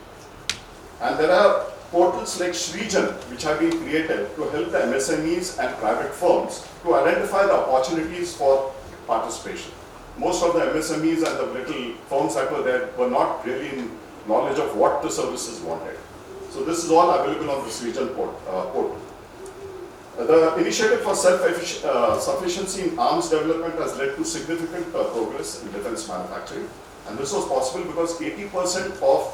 And there are portals like Shrijan which have been created to help the MSMEs and private firms to identify the opportunities for participation. Most of the MSMEs and the little firms that were there were not really in knowledge of what the services wanted. So this is all available on the Shrijan portal. The initiative for self-sufficiency in arms development has led to significant progress in defense manufacturing. And this was possible because 80% of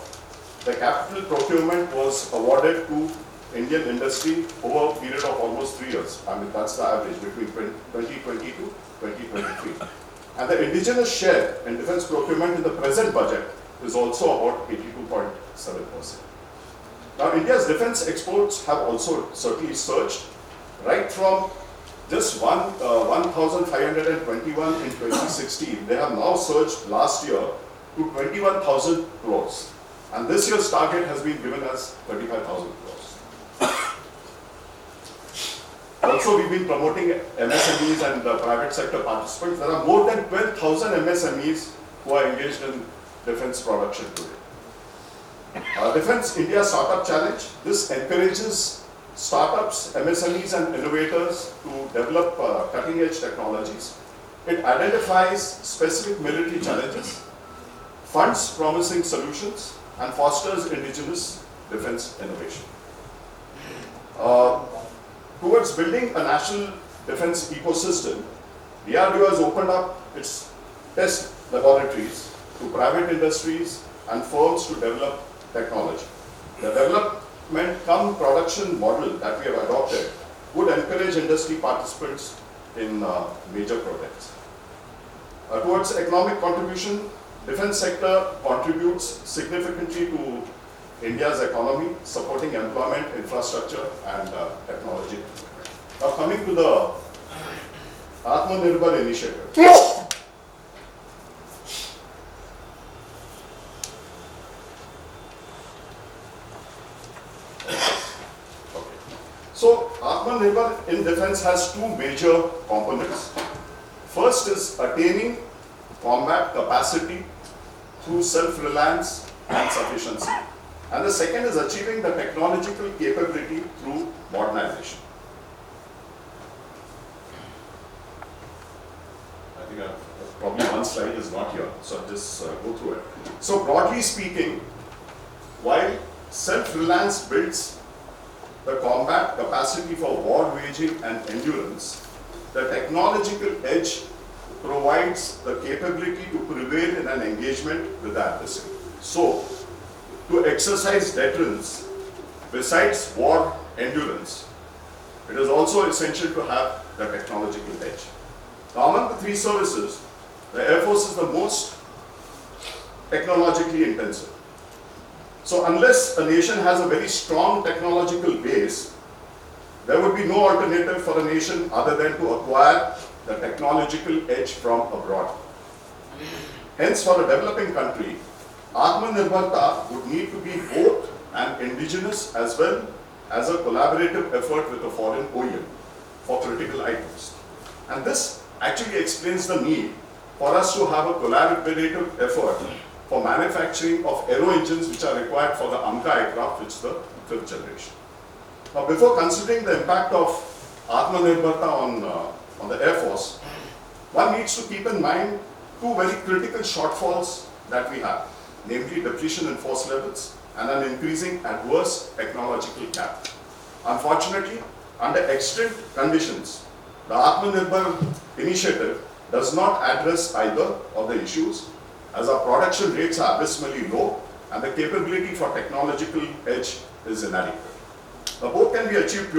the capital procurement was awarded to Indian industry over a period of almost 3 years. I mean, that's the average between 2020 to 2023. And the indigenous share in defense procurement in the present budget is also about 82.7%. Now, India's defense exports have also certainly surged, right from just 1,521 in 2016. They have now surged last year to 21,000 crores. And this year's target has been given as 35,000 crores. Also, we've been promoting MSMEs and private sector participants. There are more than 12,000 MSMEs who are engaged in defense production today. Defense India Startup Challenge. This encourages startups, MSMEs and innovators to develop cutting-edge technologies. It identifies specific military challenges, funds promising solutions, and fosters indigenous defense innovation. Towards building a national defense ecosystem, DRDO has opened up its test laboratories to private industries and firms to develop technology. The development cum production model that we have adopted would encourage industry participants in major projects. Towards economic contribution, defense sector contributes significantly to India's economy, supporting employment, infrastructure and technology. Now coming to the Atmanirbhar initiative. So Atmanirbhar in defense has two major components. First is attaining combat capacity through self-reliance and sufficiency. And the second is achieving the technological capability through modernization. I think probably one slide is not here, so I'll just go through it. So broadly speaking, while self-reliance builds the combat capacity for war waging and endurance, the technological edge provides the capability to prevail in an engagement with the adversary. So, to exercise deterrence, besides war endurance, it is also essential to have the technological edge. Now, among the three services, the Air Force is the most technologically intensive. So, unless a nation has a very strong technological base, there would be no alternative for a nation other than to acquire the technological edge from abroad. Hence, for a developing country, Atmanirbharta would need to be both an indigenous as well as a collaborative effort with a foreign OEM for critical items. And this actually explains the need for us to have a collaborative effort for manufacturing of aero engines which are required for the AMCA aircraft, which is the 5th generation. Now, before considering the impact of Atmanirbharta on the Air Force, one needs to keep in mind two very critical shortfalls that we have, namely depletion in force levels and an increasing adverse technological gap. Unfortunately, under extreme conditions, the Atmanirbhar initiative does not address either of the issues, as our production rates are abysmally low and the capability for technological edge is inadequate. Now, both can be achieved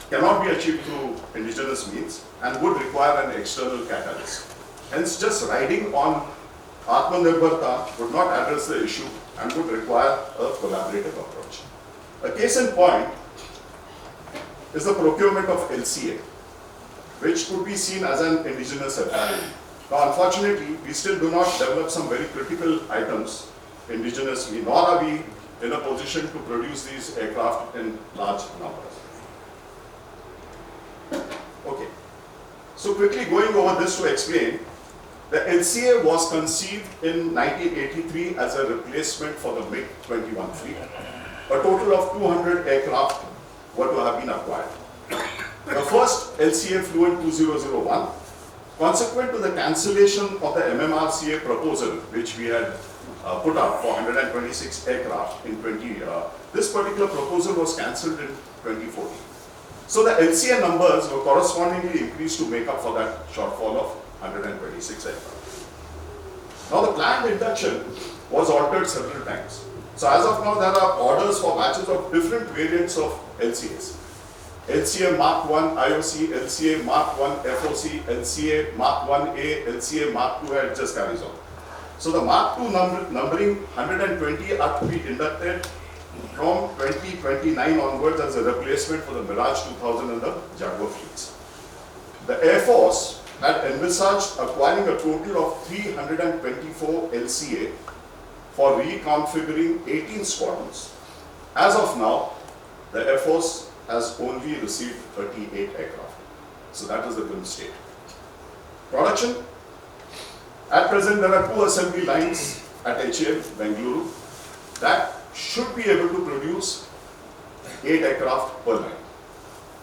cannot be achieved through indigenous means and would require an external catalyst. Hence, just riding on Atmanirbharta would not address the issue and would require a collaborative approach. A case in point is the procurement of LCA, which could be seen as an indigenous effort. Now, unfortunately, we still do not develop some very critical items indigenously, nor are we in a position to produce these aircraft in large numbers. Okay, so quickly going over this to explain, the LCA was conceived in 1983 as a replacement for the MiG-21 fleet. A total of 200 aircraft were to have been acquired. The first LCA flew in 2001. Consequent to the cancellation of the MMRCA proposal, which we had put up for 126 aircraft in this particular proposal was cancelled in 2014. So the LCA numbers were correspondingly increased to make up for that shortfall of 126 aircraft. Now the planned induction was altered several times. So as of now, there are orders for batches of different variants of LCAs. LCA Mark 1 IOC, LCA Mark 1 FOC, LCA Mark 1A, LCA Mark 2, and it just carries on. So the Mark 2 numbering 120 are to be inducted from 2029 onwards as a replacement for the Mirage 2000 and the Jaguar fleets. The Air Force had envisaged acquiring a total of 324 LCA for reconfiguring 18 squadrons. As of now, the Air Force has only received 38 aircraft. So that is the current state. Production. At present, there are 2 assembly lines at HAL, Bengaluru, that should be able to produce 8 aircraft per line.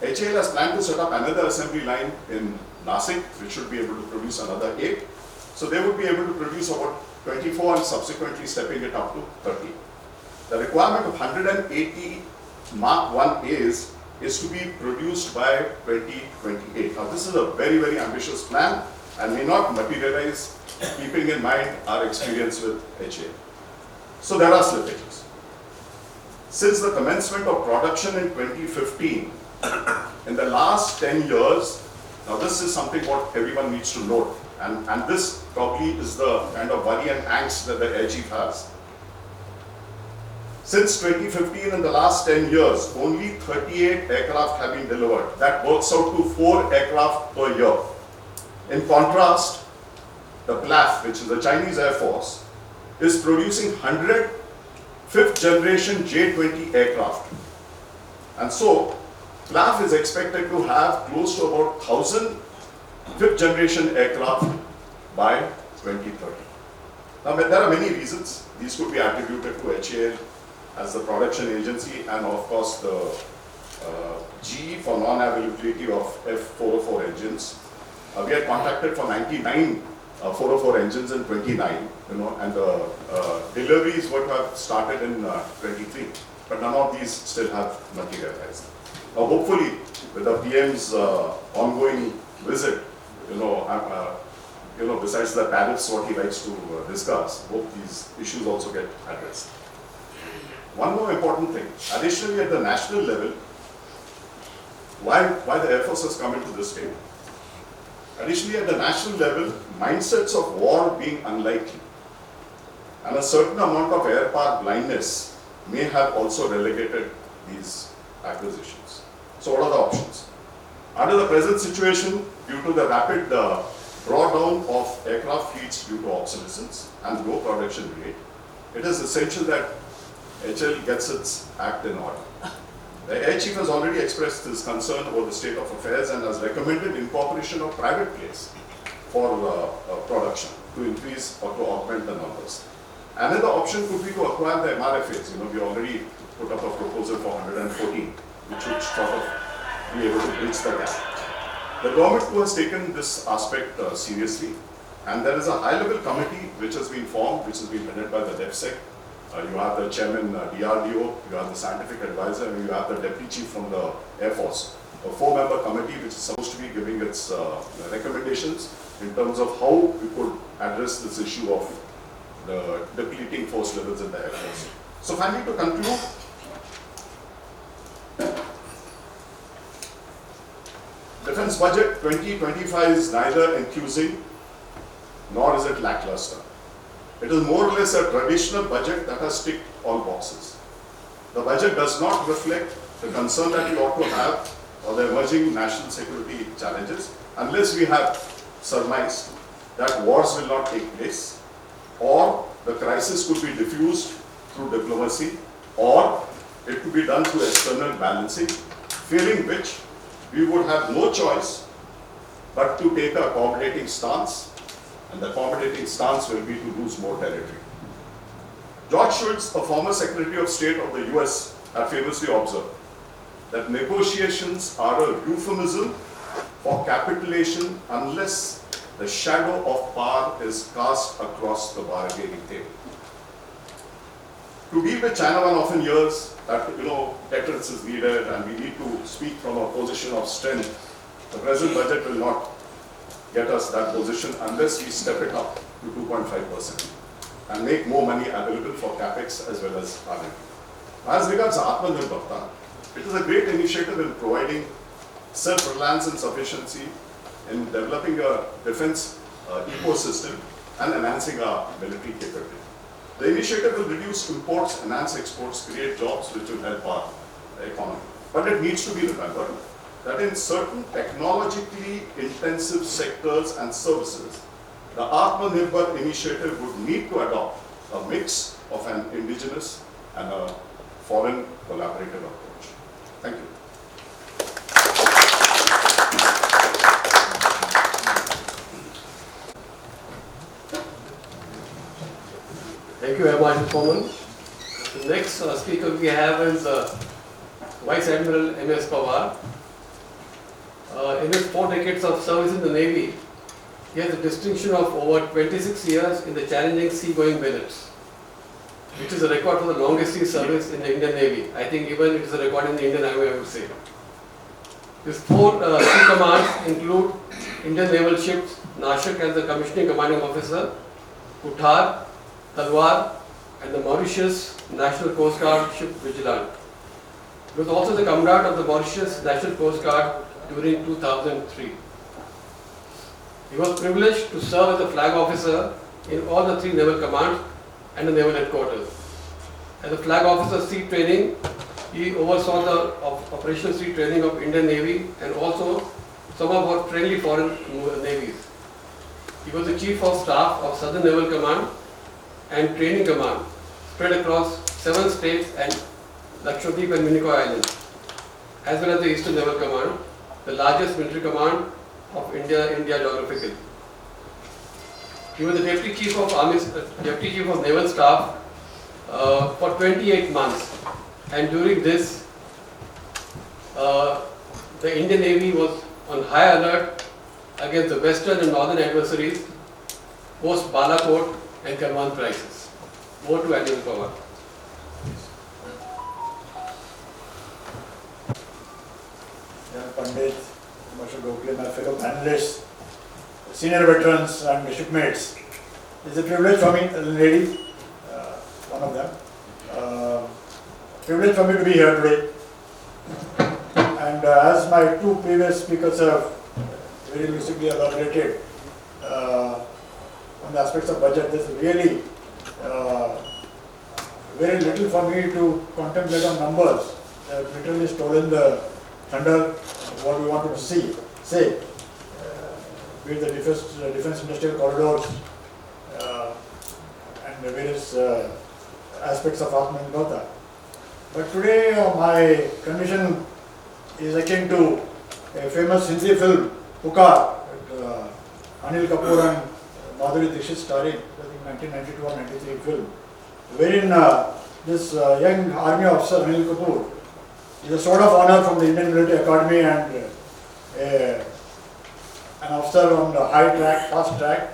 HAL has planned to set up another assembly line in Nasik, which should be able to produce another 8. So they would be able to produce about 24 and subsequently stepping it up to 30. The requirement of 180 Mark 1As is to be produced by 2028. Now this is a very, very ambitious plan and may not materialize, keeping in mind our experience with HAL. So there are slippages. Since the commencement of production in 2015, in the last 10 years, now this is something what everyone needs to note, and this probably is the kind of worry and angst that the Air Chief has. Since 2015, in the last 10 years, only 38 aircraft have been delivered. That works out to 4 aircraft per year. In contrast, the PLAF, which is the Chinese Air Force, is producing 100 5th generation J-20 aircraft. And so, PLAF is expected to have close to about 1,000 5th generation aircraft by 2030. Now, there are many reasons. These could be attributed to HAL as the production agency and of course the GE for non-availability of F404 engines. We had contracted for 99 404 engines in 29, and the deliveries were to have started in 23, but none of these still have materialized. Now, hopefully, with the PM's ongoing visit, besides the tariffs, what he likes to discuss, hope these issues also get addressed. One more important thing, additionally at the national level, why the Air Force has come into this state. Additionally at the national level, mindsets of war being unlikely and a certain amount of air power blindness may have also relegated these acquisitions. So what are the options? Under the present situation, due to the rapid drawdown of aircraft fleets due to obsolescence and low production rate, it is essential that HL gets its act in order. The Air Chief has already expressed his concern over the state of affairs and has recommended incorporation of private players for production to increase or to augment the numbers. Another option could be to acquire the MRFAs. We already put up a proposal for 114, which would sort of be able to bridge the gap. The government too has taken this aspect seriously, and there is a high-level committee which has been formed, which has been headed by the DEFSEC. You have the chairman DRDO, you have the scientific advisor, and you have the deputy chief from the Air Force. A 4-member committee which is supposed to be giving its recommendations in terms of how we could address this issue of the depleting force levels in the Air Force. So finally, to conclude, Defence Budget 2025 is neither enthusing nor is it lackluster. It is more or less a traditional budget that has ticked all boxes. The budget does not reflect the concern that we ought to have or the emerging national security challenges unless we have surmised that wars will not take place, or the crisis could be diffused through diplomacy, or it could be done through external balancing, failing which we would have no choice but to take a accommodating stance, and the accommodating stance will be to lose more territory. George Shultz, a former Secretary of State of the US, had famously observed that negotiations are a euphemism for capitulation unless the shadow of power is cast across the bargaining table. To deal with China, one often hears that deterrence is needed and we need to speak from a position of strength. The present budget will not get us that position unless we step it up to 2.5% and make more money available for capex as well as R&D. As regards Atmanirbhar Bharat, it is a great initiative in providing self-reliance and sufficiency in developing a defense ecosystem and enhancing our military capability. The initiative will reduce imports, enhance exports, create jobs which will help our economy. But it needs to be remembered that in certain technologically intensive sectors and services, the Atmanirbhar initiative would need to adopt a mix of an indigenous and a foreign collaborative approach. Thank you. Thank you very much, Soman. The next speaker we have is Vice Admiral M.S. Pawar. In his 4 decades of service in the Navy, he has a distinction of over 26 years in the challenging sea-going minutes, which is a record for the longest sea service in the Indian Navy. I think even it is a record in the Indian Army, I would say. His 4 sea commands include Indian naval ships, Nashik as the commissioning commanding officer, Kuthar, Talwar, and the Mauritius National Coast Guard ship Vigilant. He was also the Commandant of the Mauritius National Coast Guard during 2003. He was privileged to serve as a flag officer in all the 3 naval commands and the naval headquarters. As a flag officer sea training, he oversaw the operational sea training of Indian Navy and also some of our friendly foreign navies. He was the Chief of Staff of Southern Naval Command and Training Command, spread across 7 states and Lakshadweep and Minicoy Islands, as well as the Eastern Naval Command, the largest military command of India geographically. He was the Deputy Chief of Deputy Chief of Naval Staff for 28 months, and during this, the Indian Navy was on high alert against the western and northern adversaries post Balakot and Karwan crisis. Over to Atmanirbhar. Pandit, Marshal, my fellow panelists, senior veterans and shipmates. It's a privilege for me, lady, one of them. Privilege for me to be here today. And as my two previous speakers have very lucidly elaborated on the aspects of budget, there's really very little for me to contemplate on numbers. They have literally stolen the thunder of what we wanted to say, be it the defense industrial corridors and the various aspects of Atmanirbhar Bharat. But today my condition is akin to a famous Hindi film, Pukar, Anil Kapoor and Madhuri Dixit starring, I think 1992 or 93 film, wherein this young army officer Anil Kapoor is a sword of honor from the Indian Military Academy and an officer on the high track, fast track.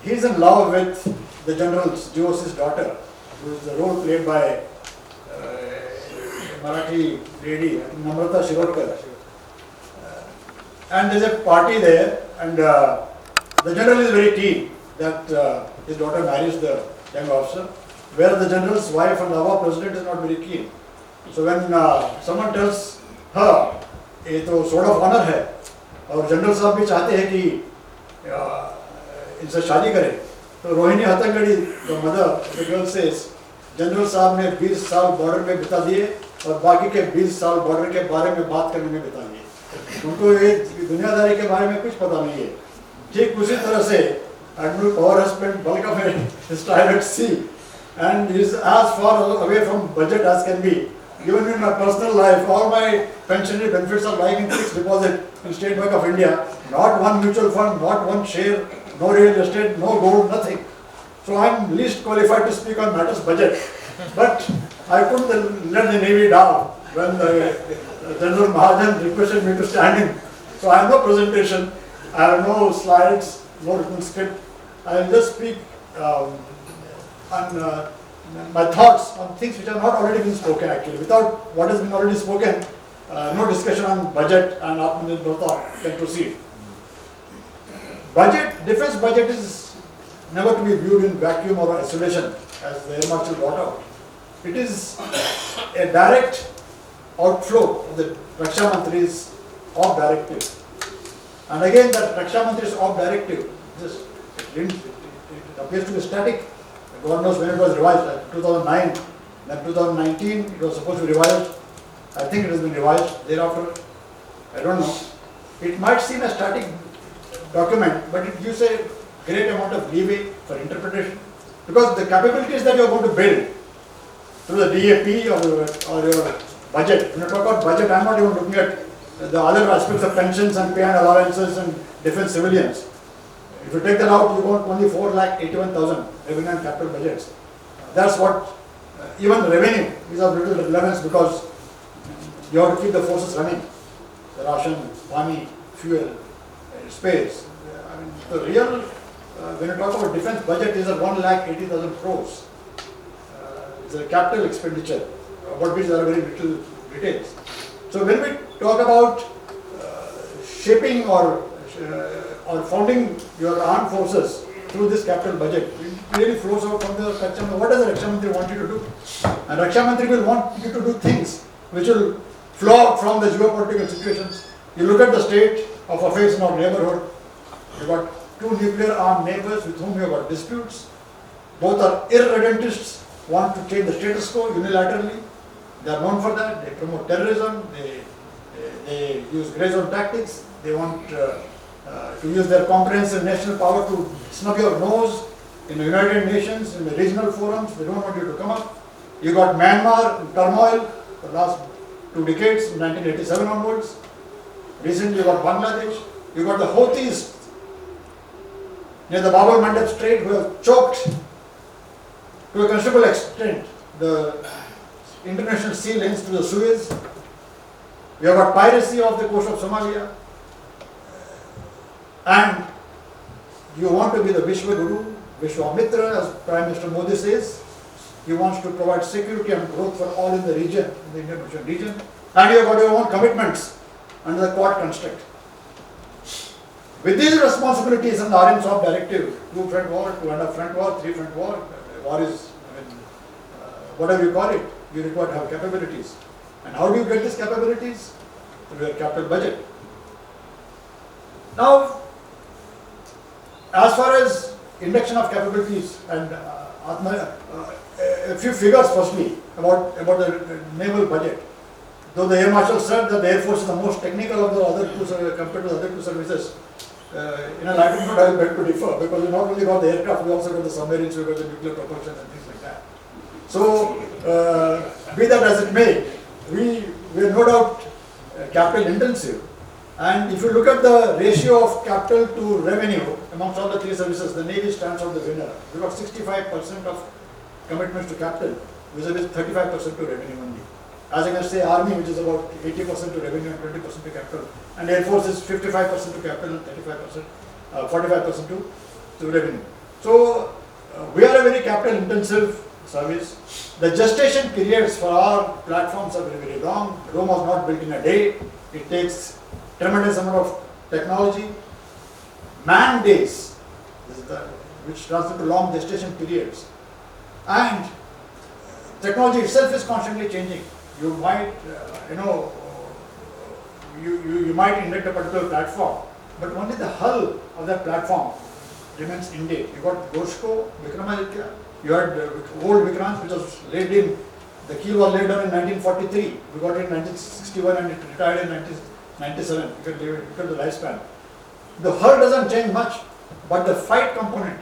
He is in love with the general's GOC's daughter, who is the role played by Marathi lady, Namrata Shirodkar. And there is a party there, and the general is very keen that his daughter marries the young officer, where the general's wife and our president is not very keen. So when someone tells her, ये तो sword of honor है, और general साहब भी चाहते हैं कि इनसे शादी करें, तो Rohini Hattangadi, the mother of the girl says, general साहब ने 20 साल बॉर्डर में बिता दिए और बाकी के 20 साल बॉर्डर के बारे में बात करने में बिता दिए। उनको ये दुनियादारी के बारे में कुछ पता नहीं है। ठीक उसी तरह से Admiral Power has spent bulk of his time at sea and is as far away from budget as can be. Even in my personal life, all my pensionary benefits are lying in fixed deposit in State Bank of India. Not one mutual fund, not one share, no real estate, no gold, nothing. So I am least qualified to speak on matters budget. But I couldn't let the Navy down when General Mahajan requested me to stand in. So I have no presentation, I have no slides, no written script. I will just speak on my thoughts on things which have not already been spoken actually. Without what has been already spoken, no discussion on budget and Atmanirbhar Bharat can proceed. Budget, defense budget is never to be viewed in vacuum or isolation as the Air Marshal brought out. It is a direct outflow of the Raksha Mantri's OP directive. And again that Raksha Mantri's OP directive, it appears to be static. God knows when it was revised, like 2009, then 2019 it was supposed to be revised. I think it has been revised thereafter. I don't know. It might seem a static document, but it gives a great amount of leeway for interpretation. Because the capabilities that you are going to build through the DAP or your budget, when you talk about budget, I am not even looking at the other aspects of pensions and pay and allowances and defense civilians. If you take that out, you want only 4,81,000 revenue and capital budgets. That's what, even the revenue is of little relevance because you have to keep the forces running. The ration, money, fuel, space. I mean, the real, when you talk about defense budget, is at 1,80,000 crores. It's a capital expenditure, about which there are very little details. So when we talk about shaping or founding your armed forces through this capital budget, it really flows out from the Raksha Mantri. What does the Raksha Mantri want you to do? And Raksha Mantri will want you to do things which will flow out from the geopolitical situations. You look at the state of affairs in our neighborhood. You've got two nuclear armed neighbors with whom you've got disputes. Both are irredentists, want to change the status quo unilaterally. They are known for that. They promote terrorism. They use grey zone tactics. They want to use their comprehensive national power to snub your nose in the United Nations, in the regional forums. They don't want you to come up. You got Myanmar in turmoil for the last 2 decades, from 1987 onwards. Recently you got Bangladesh. You got the Houthis near the Babel Mandap Strait, who have choked to a considerable extent the international sea lanes to the Suez. We have got piracy off the coast of Somalia. And you want to be the Vishwa Guru, Vishwamitra, as Prime Minister Modi says. He wants to provide security and growth for all in the region, in the Indian Ocean region. And you have got your own commitments under the Quad construct. With these responsibilities and the RMSOP directive, 2 front war, 2.5 front war, 3 front war, war is, whatever you call it, you require to have capabilities. And how do you get these capabilities? Through your capital budget. Now, as far as induction of capabilities and a few figures firstly about the naval budget. Though the Air Marshal said that the Air Force is the most technical of the other two, compared to the other two services, in a lighter note I will beg to differ, because we not only got the aircraft, we also got the submarines, we got the nuclear propulsion and things like that. So, be that as it may, we are no doubt capital intensive. And if you look at the ratio of capital to revenue amongst all the three services, the Navy stands out the winner. We got 65% of commitments to capital, vis-a-vis 35% to revenue only. As against say Army, which is about 80% to revenue and 20% to capital, and Air Force is 55% to capital and 45% to revenue. So we are a very capital intensive service. The gestation periods for our platforms are very, very long. Rome was not built in a day. It takes tremendous amount of technology. Man days, which translate to long gestation periods. And technology itself is constantly changing. You might, you might induct a particular platform, but only the hull of that platform remains in date. You got Goshko, Vikramaditya, you had old Vikrant, which was laid in, the keel was laid down in 1943, we got it in 1961 and it retired in 1997, you can the lifespan. The hull doesn't change much, but the fight component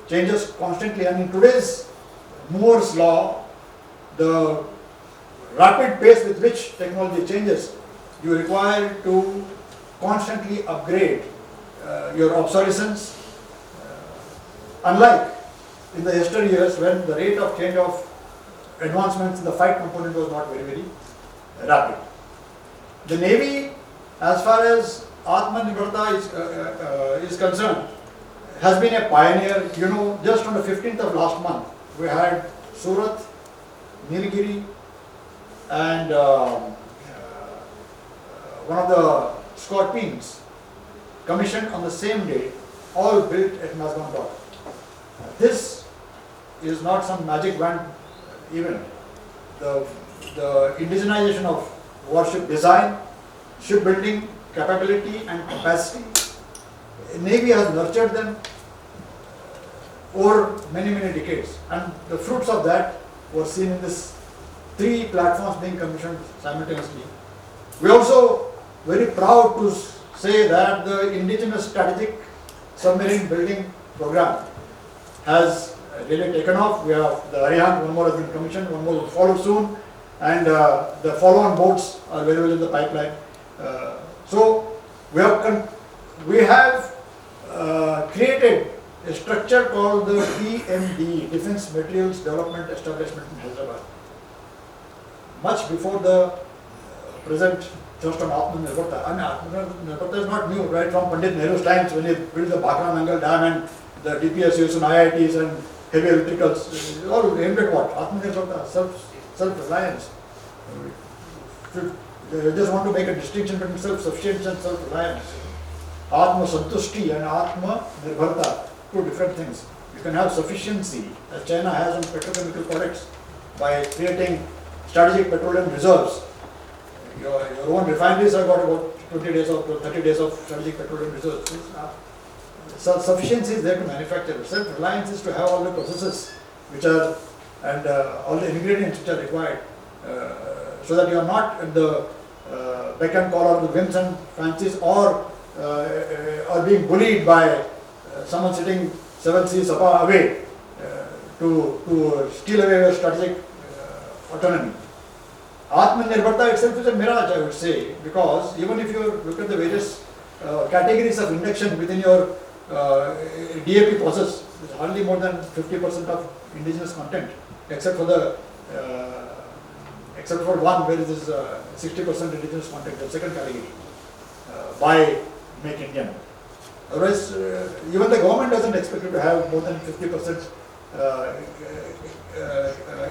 changes constantly, and in today's Moore's law, the rapid pace with which technology changes, you require to constantly upgrade your obsolescence. Unlike in the yesteryears when the rate of change of advancements in the fight component was not very, very rapid. The Navy, as far as Atmanirbhar Bharat is concerned, has been a pioneer. You know, just on the 15th of last month, we had Surat, Nilgiri, and one of the Scorpions commissioned on the same day, all built at Maidan. This is not some magic wand event. The indigenization of warship design, shipbuilding capability and capacity, Navy has nurtured them over many, many decades, and the fruits of that were seen in this 3 platforms being commissioned simultaneously. We are also very proud to say that the indigenous strategic submarine building program has really taken off. We have the Arihant, one more has been commissioned, one more will follow soon, and the follow-on boats are very well in the pipeline. So we have created a structure called the DMD, Defense Materials Development Establishment in Hyderabad. Much before the present thrust on Atmanirbhar Bharat. I mean, Atmanirbhar is not new, right from Pandit Nehru's times when he built the Bhakra Nangal Dam and the DPSUs and IITs and heavy electricals, all aimed at what? Atmanirbhar Bharat, self-reliance. They just want to make a distinction between self-sufficiency and self-reliance. Atma Santushti and Atma Nirbharta, 2 different things. You can have sufficiency, as China has on petrochemical products, by creating strategic petroleum reserves. Your own refineries have got about 20 days or 30 days of strategic petroleum reserves. So sufficiency is there to manufacture. Self-reliance is to have all the processes which are, and all the ingredients which are required, so that you are not at the beck and call of the whims and fancies, or being bullied by someone sitting 7 seas away to steal away your strategic autonomy. Atmanirbharta itself is a mirage, I would say, because even if you look at the various categories of induction within your DAP process, there's hardly more than 50% of indigenous content, except for one where it is 60% indigenous content, the second category, by Make Indian. Otherwise, even the government doesn't expect you to have more than 50%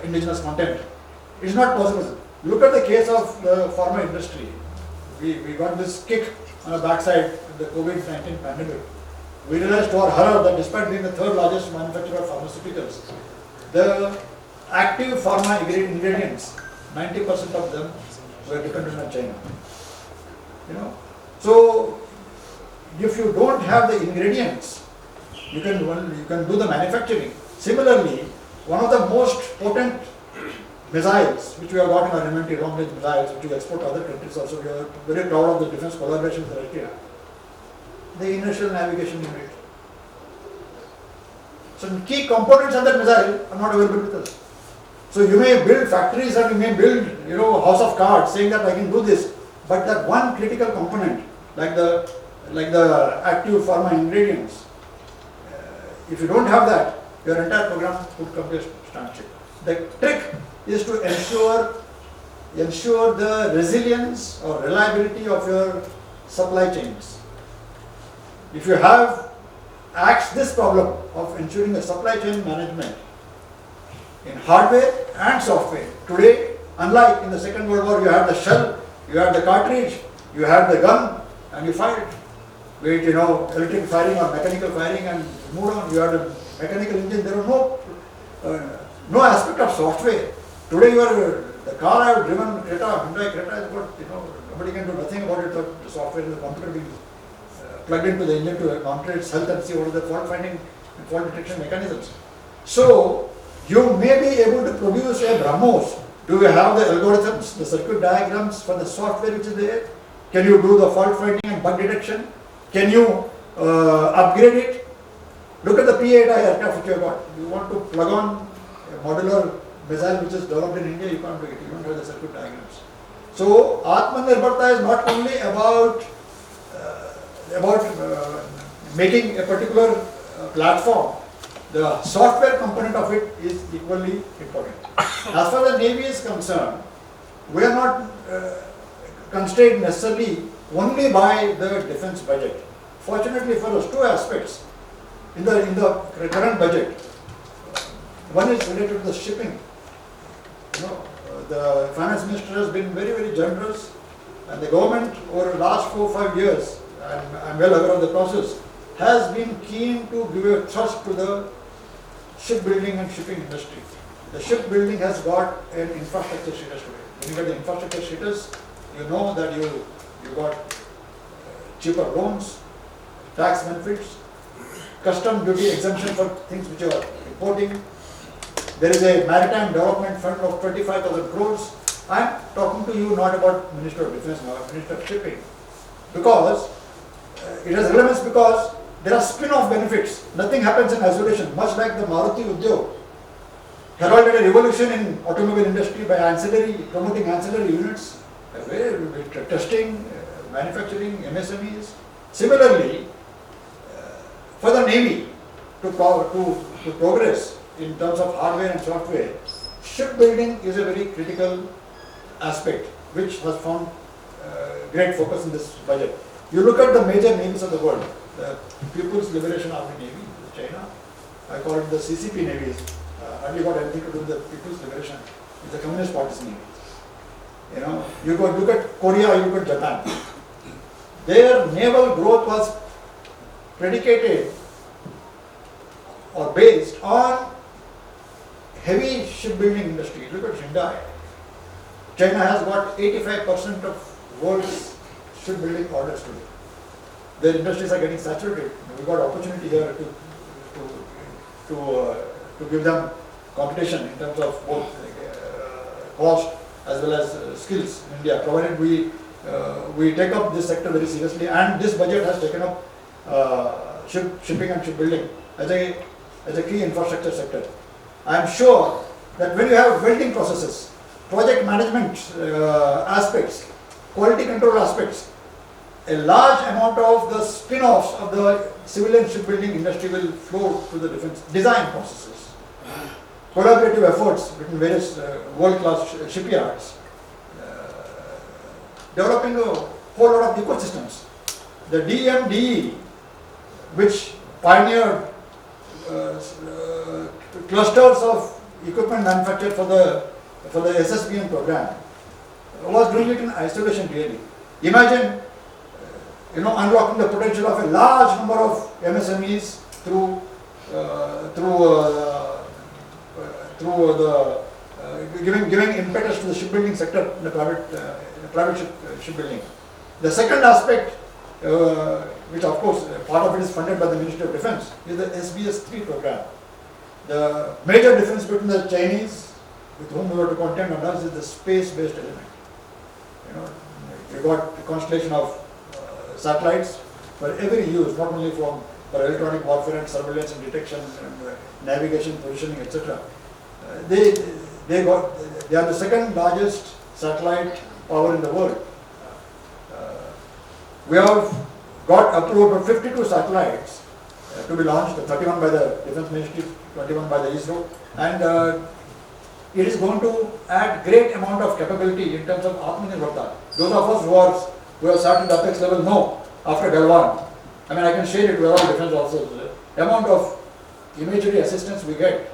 indigenous content. It's not possible. Look at the case of the pharma industry. We got this kick on the backside of the COVID-19 pandemic. We realized to our horror that despite being the third largest manufacturer of pharmaceuticals, the active pharma ingredients, 90% of them were dependent on China. You know, so if you don't have the ingredients, you can do the manufacturing. Similarly, one of the most potent missiles which we have got in our inventory, long-range missiles, which we export to other countries also, we are very proud of the defense collaboration with Retd, the inertial navigation unit. So key components of that missile are not available with us. So you may build factories and you may build, a house of cards saying that I can do this, but that one critical component, like the active pharma ingredients, if you don't have that, your entire program would come to a standstill. The trick is to ensure the resilience or reliability of your supply chains. If you have axed this problem of ensuring the supply chain management in hardware and software, today, unlike in the Second World War, you have the shell, you have the cartridge, you have the gun, and you fire it. Be it, electric firing or mechanical firing, and move on. You have the mechanical engine. There are no aspect of software. Today, the car I have driven, Hyundai Creta, is what, nobody can do nothing about it, but the software and the computer being plugged into the engine to monitor its health and see what are the fault finding and fault detection mechanisms. So, you may be able to produce a BrahMos. Do you have the algorithms, the circuit diagrams for the software which is there? Can you do the fault finding and bug detection? Can you upgrade it? Look at the P-8I aircraft which you have got. You want to plug on a modular missile which is developed in India, you can't do it. You don't have the circuit diagrams. So, Atmanirbhar Bharat is not only about making a particular platform. The software component of it is equally important. As far as the Navy is concerned, we are not constrained necessarily only by the defense budget. Fortunately for us, two aspects in the current budget. One is related to the shipping. The finance minister has been very, very generous, and the government over the last 4 or 5 years, and I'm well aware of the process, has been keen to give a thrust to the shipbuilding and shipping industry. The shipbuilding has got an infrastructure status today. When you get the infrastructure status, you know that you got cheaper loans, tax benefits, custom duty exemption for things which you are importing. There is a maritime development fund of 25,000 crores. I am talking to you not about Minister of Defence now, Minister of Shipping, because it has relevance because there are spin-off benefits. Nothing happens in isolation, much like the Maruti Udyog heralded a revolution in automobile industry by promoting ancillary units, testing, manufacturing, MSMEs. Similarly, for the Navy to progress in terms of hardware and software, shipbuilding is a very critical aspect which has found great focus in this budget. You look at the major navies of the world, the People's Liberation Army Navy, China, I call it the CCP navies, hardly got anything to do with the People's Liberation, it's the Communist Party's navy. You go look at Korea, you look at Japan. Their naval growth was predicated or based on heavy shipbuilding industry. Look at Hyundai. China has got 85% of world's shipbuilding orders today. Their industries are getting saturated. We got opportunity here to give them competition in terms of both cost as well as skills in India, provided we take up this sector very seriously, and this budget has taken up shipping and shipbuilding as a key infrastructure sector. I am sure that when you have welding processes, project management aspects, quality control aspects, a large amount of the spin-offs of the civilian shipbuilding industry will flow to the defense design processes. Collaborative efforts between various world-class shipyards, developing a whole lot of ecosystems. The DMDE, which pioneered clusters of equipment manufactured for the SSBN program, was doing it in isolation really. Imagine, unlocking the potential of a large number of MSMEs through giving impetus to the shipbuilding sector in the private shipbuilding. The second aspect, which of course part of it is funded by the Ministry of Defence, is the SBS-3 program. The major difference between the Chinese, with whom we were to contend, and us is the space-based element. We got a constellation of satellites for every use, not only for electronic warfare and surveillance and detection and navigation, positioning, etc. They are the second largest satellite power in the world. We have got approved 52 satellites to be launched, 31 by the Defence Ministry, 21 by the ISRO, and it is going to add great amount of capability in terms of Atmanirbhar Bharat. Those of us who have sat in the apex level know, after Galwan, I mean I can share it with all defence officers, the amount of imagery assistance we get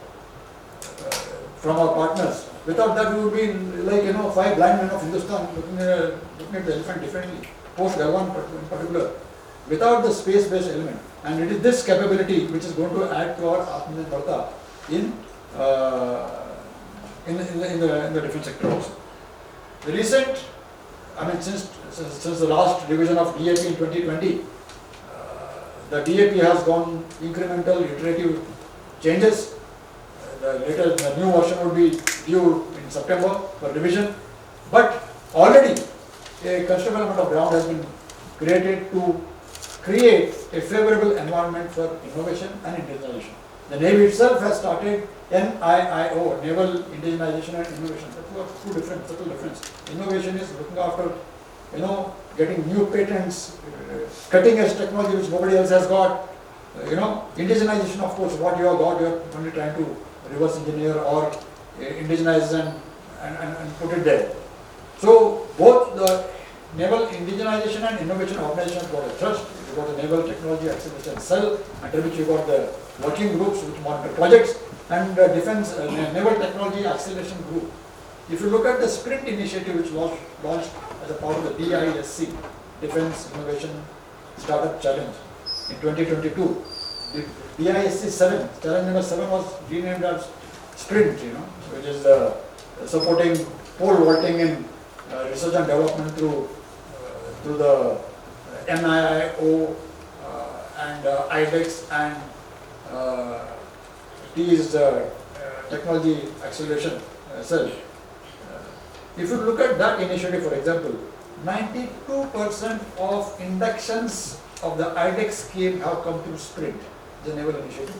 from our partners. Without that we would be like, five blind men of Hindustan looking at the elephant differently, post Galwan in particular, without the space-based element. And it is this capability which is going to add to our Atmanirbhar Bharat in the defence sector also. The recent, since the last revision of DAP in 2020, the DAP has gone incremental, iterative changes. The new version will be due in September for revision. But already a considerable amount of ground has been created to create a favourable environment for innovation and indigenization. The Navy itself has started NIIO, Naval Indigenization and Innovation. That's two different, subtle difference. Innovation is looking after, getting new patents, cutting edge technology which nobody else has got. Indigenization, of course, what you have got, you are only trying to reverse engineer or indigenize and put it there. So both the Naval Indigenization and Innovation Organization got a trust. You got the Naval Technology Acceleration Cell, under which you got the working groups which monitor projects, and Defence Naval Technology Acceleration Group. If you look at the Sprint initiative which was launched as a part of the DISC, Defence Innovation Startup Challenge in 2022, the DISC 7, challenge number 7 was renamed as Sprint, which is supporting pole vaulting in research and development through the NIIO and IDEX and T is the Technology Acceleration Cell. If you look at that initiative, for example, 92% of inductions of the IDEX scheme have come through Sprint, the naval initiative.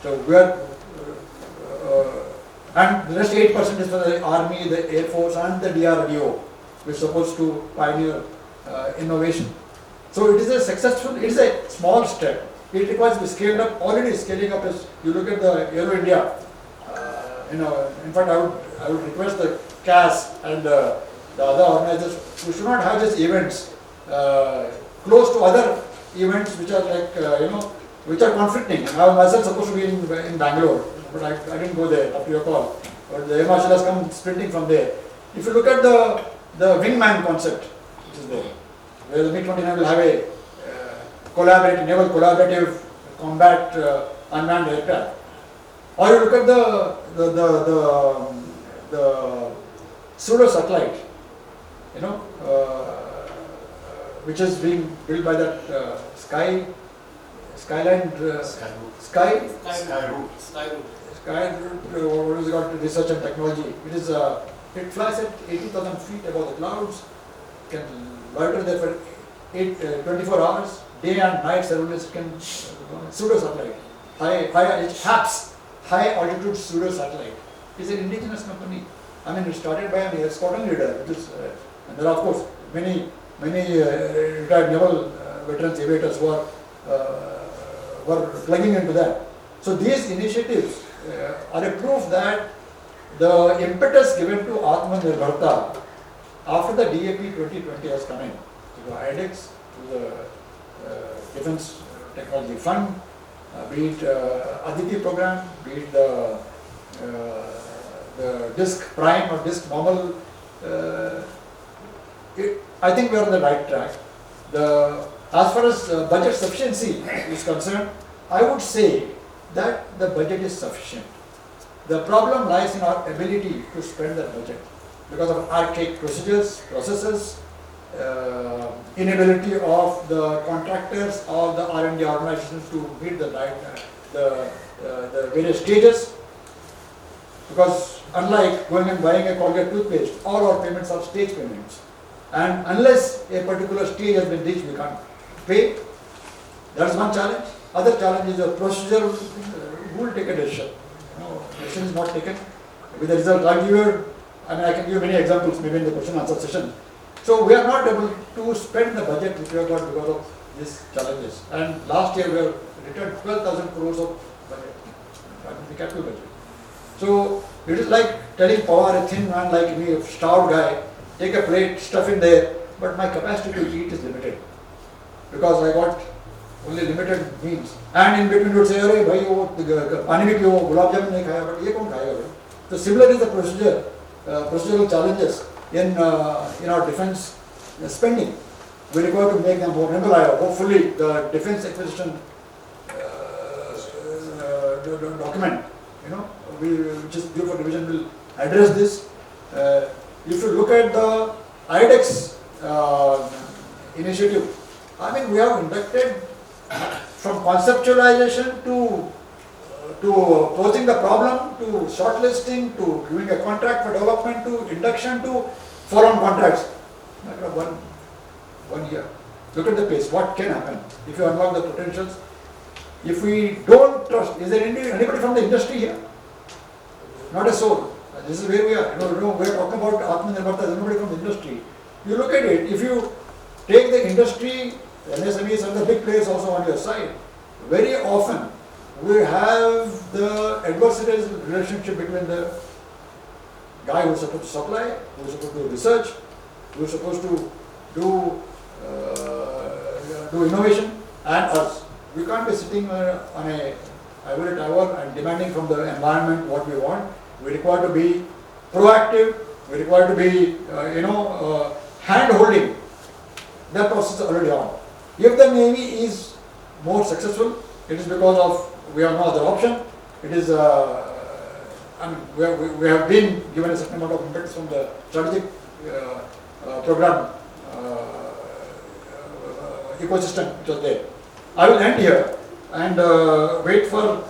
So we are, and the rest 8% is for the Army, the Air Force and the DRDO, which is supposed to pioneer innovation. So it is a successful, it is a small step. It requires to be scaled up, already scaling up as you look at the Aero India. In fact, I would request the CAS and the other organizers, we should not have these events close to other events which are like, which are conflicting. I was myself supposed to be in Bangalore, but I didn't go there after your call. But the Marshal has come sprinting from there. If you look at the wingman concept, which is there, where the MiG-29 will have a naval collaborative combat unmanned aircraft. Or you look at the pseudo satellite, which is being built by that Skyroot, what is it called, research and technology. It flies at 80,000 feet above the clouds, can loiter there for 24 hours, day and night surveillance. Can pseudo satellite, high altitude pseudo satellite. It's an indigenous company. It started by an air squadron leader, which is, and there are of course many many retired naval veterans, aviators who were plugging into that. So these initiatives are a proof that the impetus given to Atmanirbhar Bharat after the DAP 2020 has come in, to the IDEX, to the Defence Technology Fund, be it Aditi program, be it the DISC Prime or DISC Normal, I think we are on the right track. As far as budget sufficiency is concerned, I would say that the budget is sufficient. The problem lies in our ability to spend that budget because of archaic processes, inability of the contractors or the R&D organizations to meet the various stages. Because unlike going and buying a Colgate toothpaste, all our payments are stage payments. And unless a particular stage has been reached, we can't pay. That's one challenge. Other challenge is a procedural, who will take a decision? Decision is not taken. With the result, I can give many examples maybe in the question answer session. So we are not able to spend the budget which we have got because of these challenges. And last year we have returned 12,000 crores of budget, the capital budget. So it is like telling Pawar, a thin man like me, a starved guy, take a plate, stuff in there, but my capacity to eat is limited because I got only limited means. And in between you would say, "Arey bhai, wo pani bhi piyo, gulab jamun nahi khaya," but ye kaun khayega bhai? So similar is the procedural challenges in our defence spending. We require to make them more nimble. Hopefully the defence acquisition document, which is due for revision, will address this. If you look at the IDEX initiative, we have inducted from conceptualization to posing the problem, to shortlisting, to giving a contract for development, to induction, to follow-on contracts. One year. Look at the pace. What can happen if you unlock the potentials? If we don't trust, is there anybody from the industry here? Not a soul. This is where we are. We are talking about Atmanirbhar Bharat. There is nobody from the industry. You look at it. If you take the industry, MSMEs and the big players also on your side, very often we have the adversarial relationship between the guy who is supposed to supply, who is supposed to do research, who is supposed to do innovation, and us. We can't be sitting on a ivory tower and demanding from the environment what we want. We require to be proactive. We require to be, hand-holding. That process is already on. If the Navy is more successful, it is because of we have no other option. It is, we have been given a certain amount of impetus from the strategic program ecosystem which was there. I will end here and wait for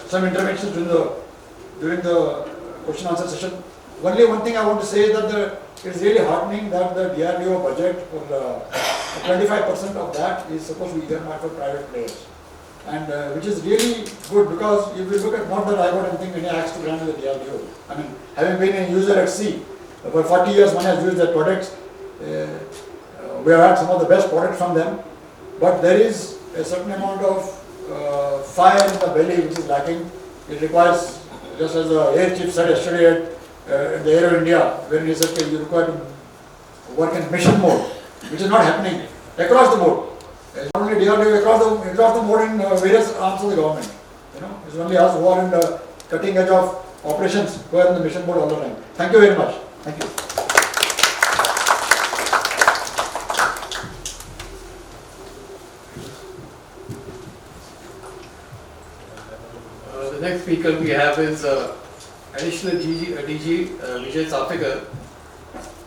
some interventions during the question answer session. Only one thing I want to say is that it is really heartening that the DRDO budget for 25% of that is supposed to be earmarked for private players, and which is really good because if you look at, not that I got any axe to grind with the DRDO. Having been a user at sea for 40 years, one has used their products. We have had some of the best products from them, but there is a certain amount of fire in the belly which is lacking. It requires, just as the Air Chief said yesterday at the Aero India, when he said you require to work in mission mode, which is not happening across the board. It's not only DRDO, across the board in various arms of the government. It's only us who are in the cutting edge of operations who are in the mission mode all the time. Thank you very much. Thank you. The next speaker we have is Additional DG Vijay Chafekar.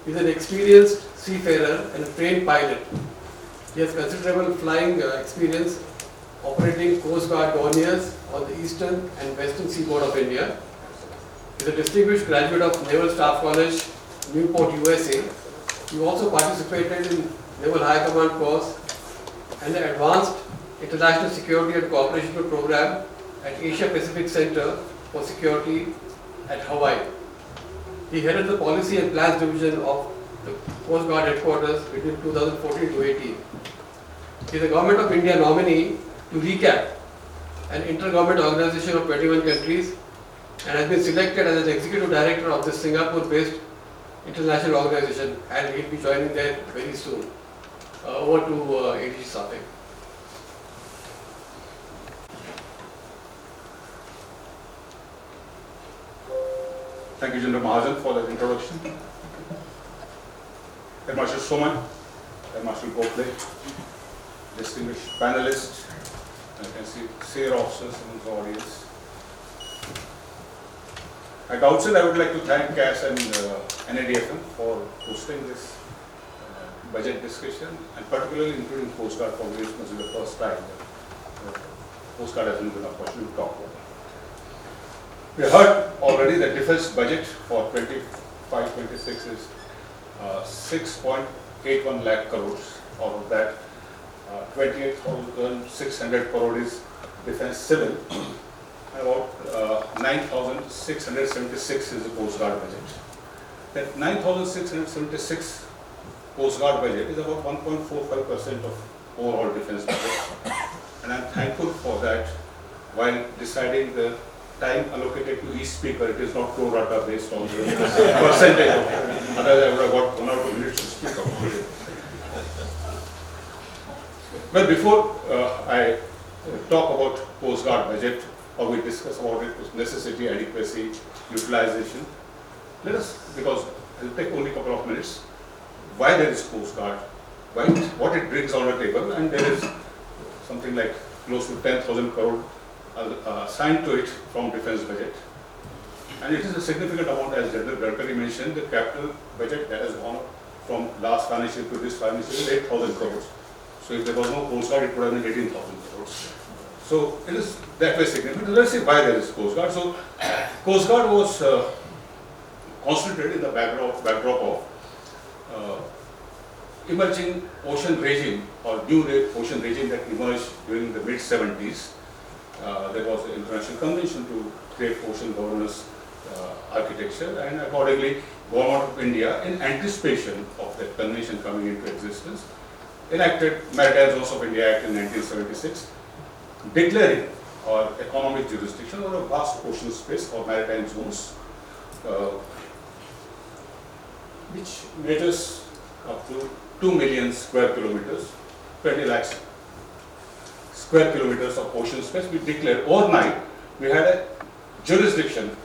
He is an experienced seafarer and a trained pilot. He has considerable flying experience operating Coast Guard Dorniers on the eastern and western seaboard of India. He is a distinguished graduate of Naval Staff College, Newport, USA. He also participated in Naval High Command course and the Advanced International Security and Cooperation Program at Asia Pacific Center for Security at Hawaii. He headed the Policy and Plans Division of the Coast Guard headquarters between 2014 to 18. He is a Government of India nominee to recap an intergovernment organization of 21 countries and has been selected as an executive director of this Singapore-based international organization, and he will be joining there very soon. Over to ADG Chafekar. Thank you, General Mahajan, for that introduction. Air Marshal Soman, Air Marshal Gugale, distinguished panelists, I can see senior officers in the audience. At the outset, I would like to thank CAS and NADFM for hosting this budget discussion, and particularly including Coast Guard, for which this is the first time that Coast Guard has been given an opportunity to talk about. We heard already that defense budget for 25-26 is 6.81 lakh crores. Out of that, 28,600 crore is defense civil, and about 9,676 is the Coast Guard budget. That 9,676 Coast Guard budget is about 1.45% of overall defense budget, and I'm thankful for that. While deciding the time allocated to each speaker, it is not pro rata based on the percentage of it. Otherwise, I would have got 1 or 2 minutes to speak about it. Well, before I talk about Coast Guard budget, or we discuss about it, necessity, adequacy, utilization, let us, because it will take only a couple of minutes, why there is Coast Guard, what it brings on the table, and there is something like close to 10,000 crore assigned to it from defense budget, and it is a significant amount. As General Gadkari mentioned, the capital budget that has gone up from last financial to this financial is 8,000 crores. So if there was no Coast Guard, it would have been 18,000 crores. So it is that way significant. Let's see why there is Coast Guard. So Coast Guard was concentrated in the backdrop of emerging ocean regime, or new ocean regime that emerged during the mid-70s. There was an international convention to create ocean governance architecture, and accordingly, Government of India, in anticipation of that convention coming into existence, enacted Maritime Zones of India Act in 1976, declaring our economic jurisdiction over a vast ocean space or maritime zones, which measures up to 2 million square kilometers, 20 lakhs square kilometers of ocean space. We declared overnight, we had a jurisdiction,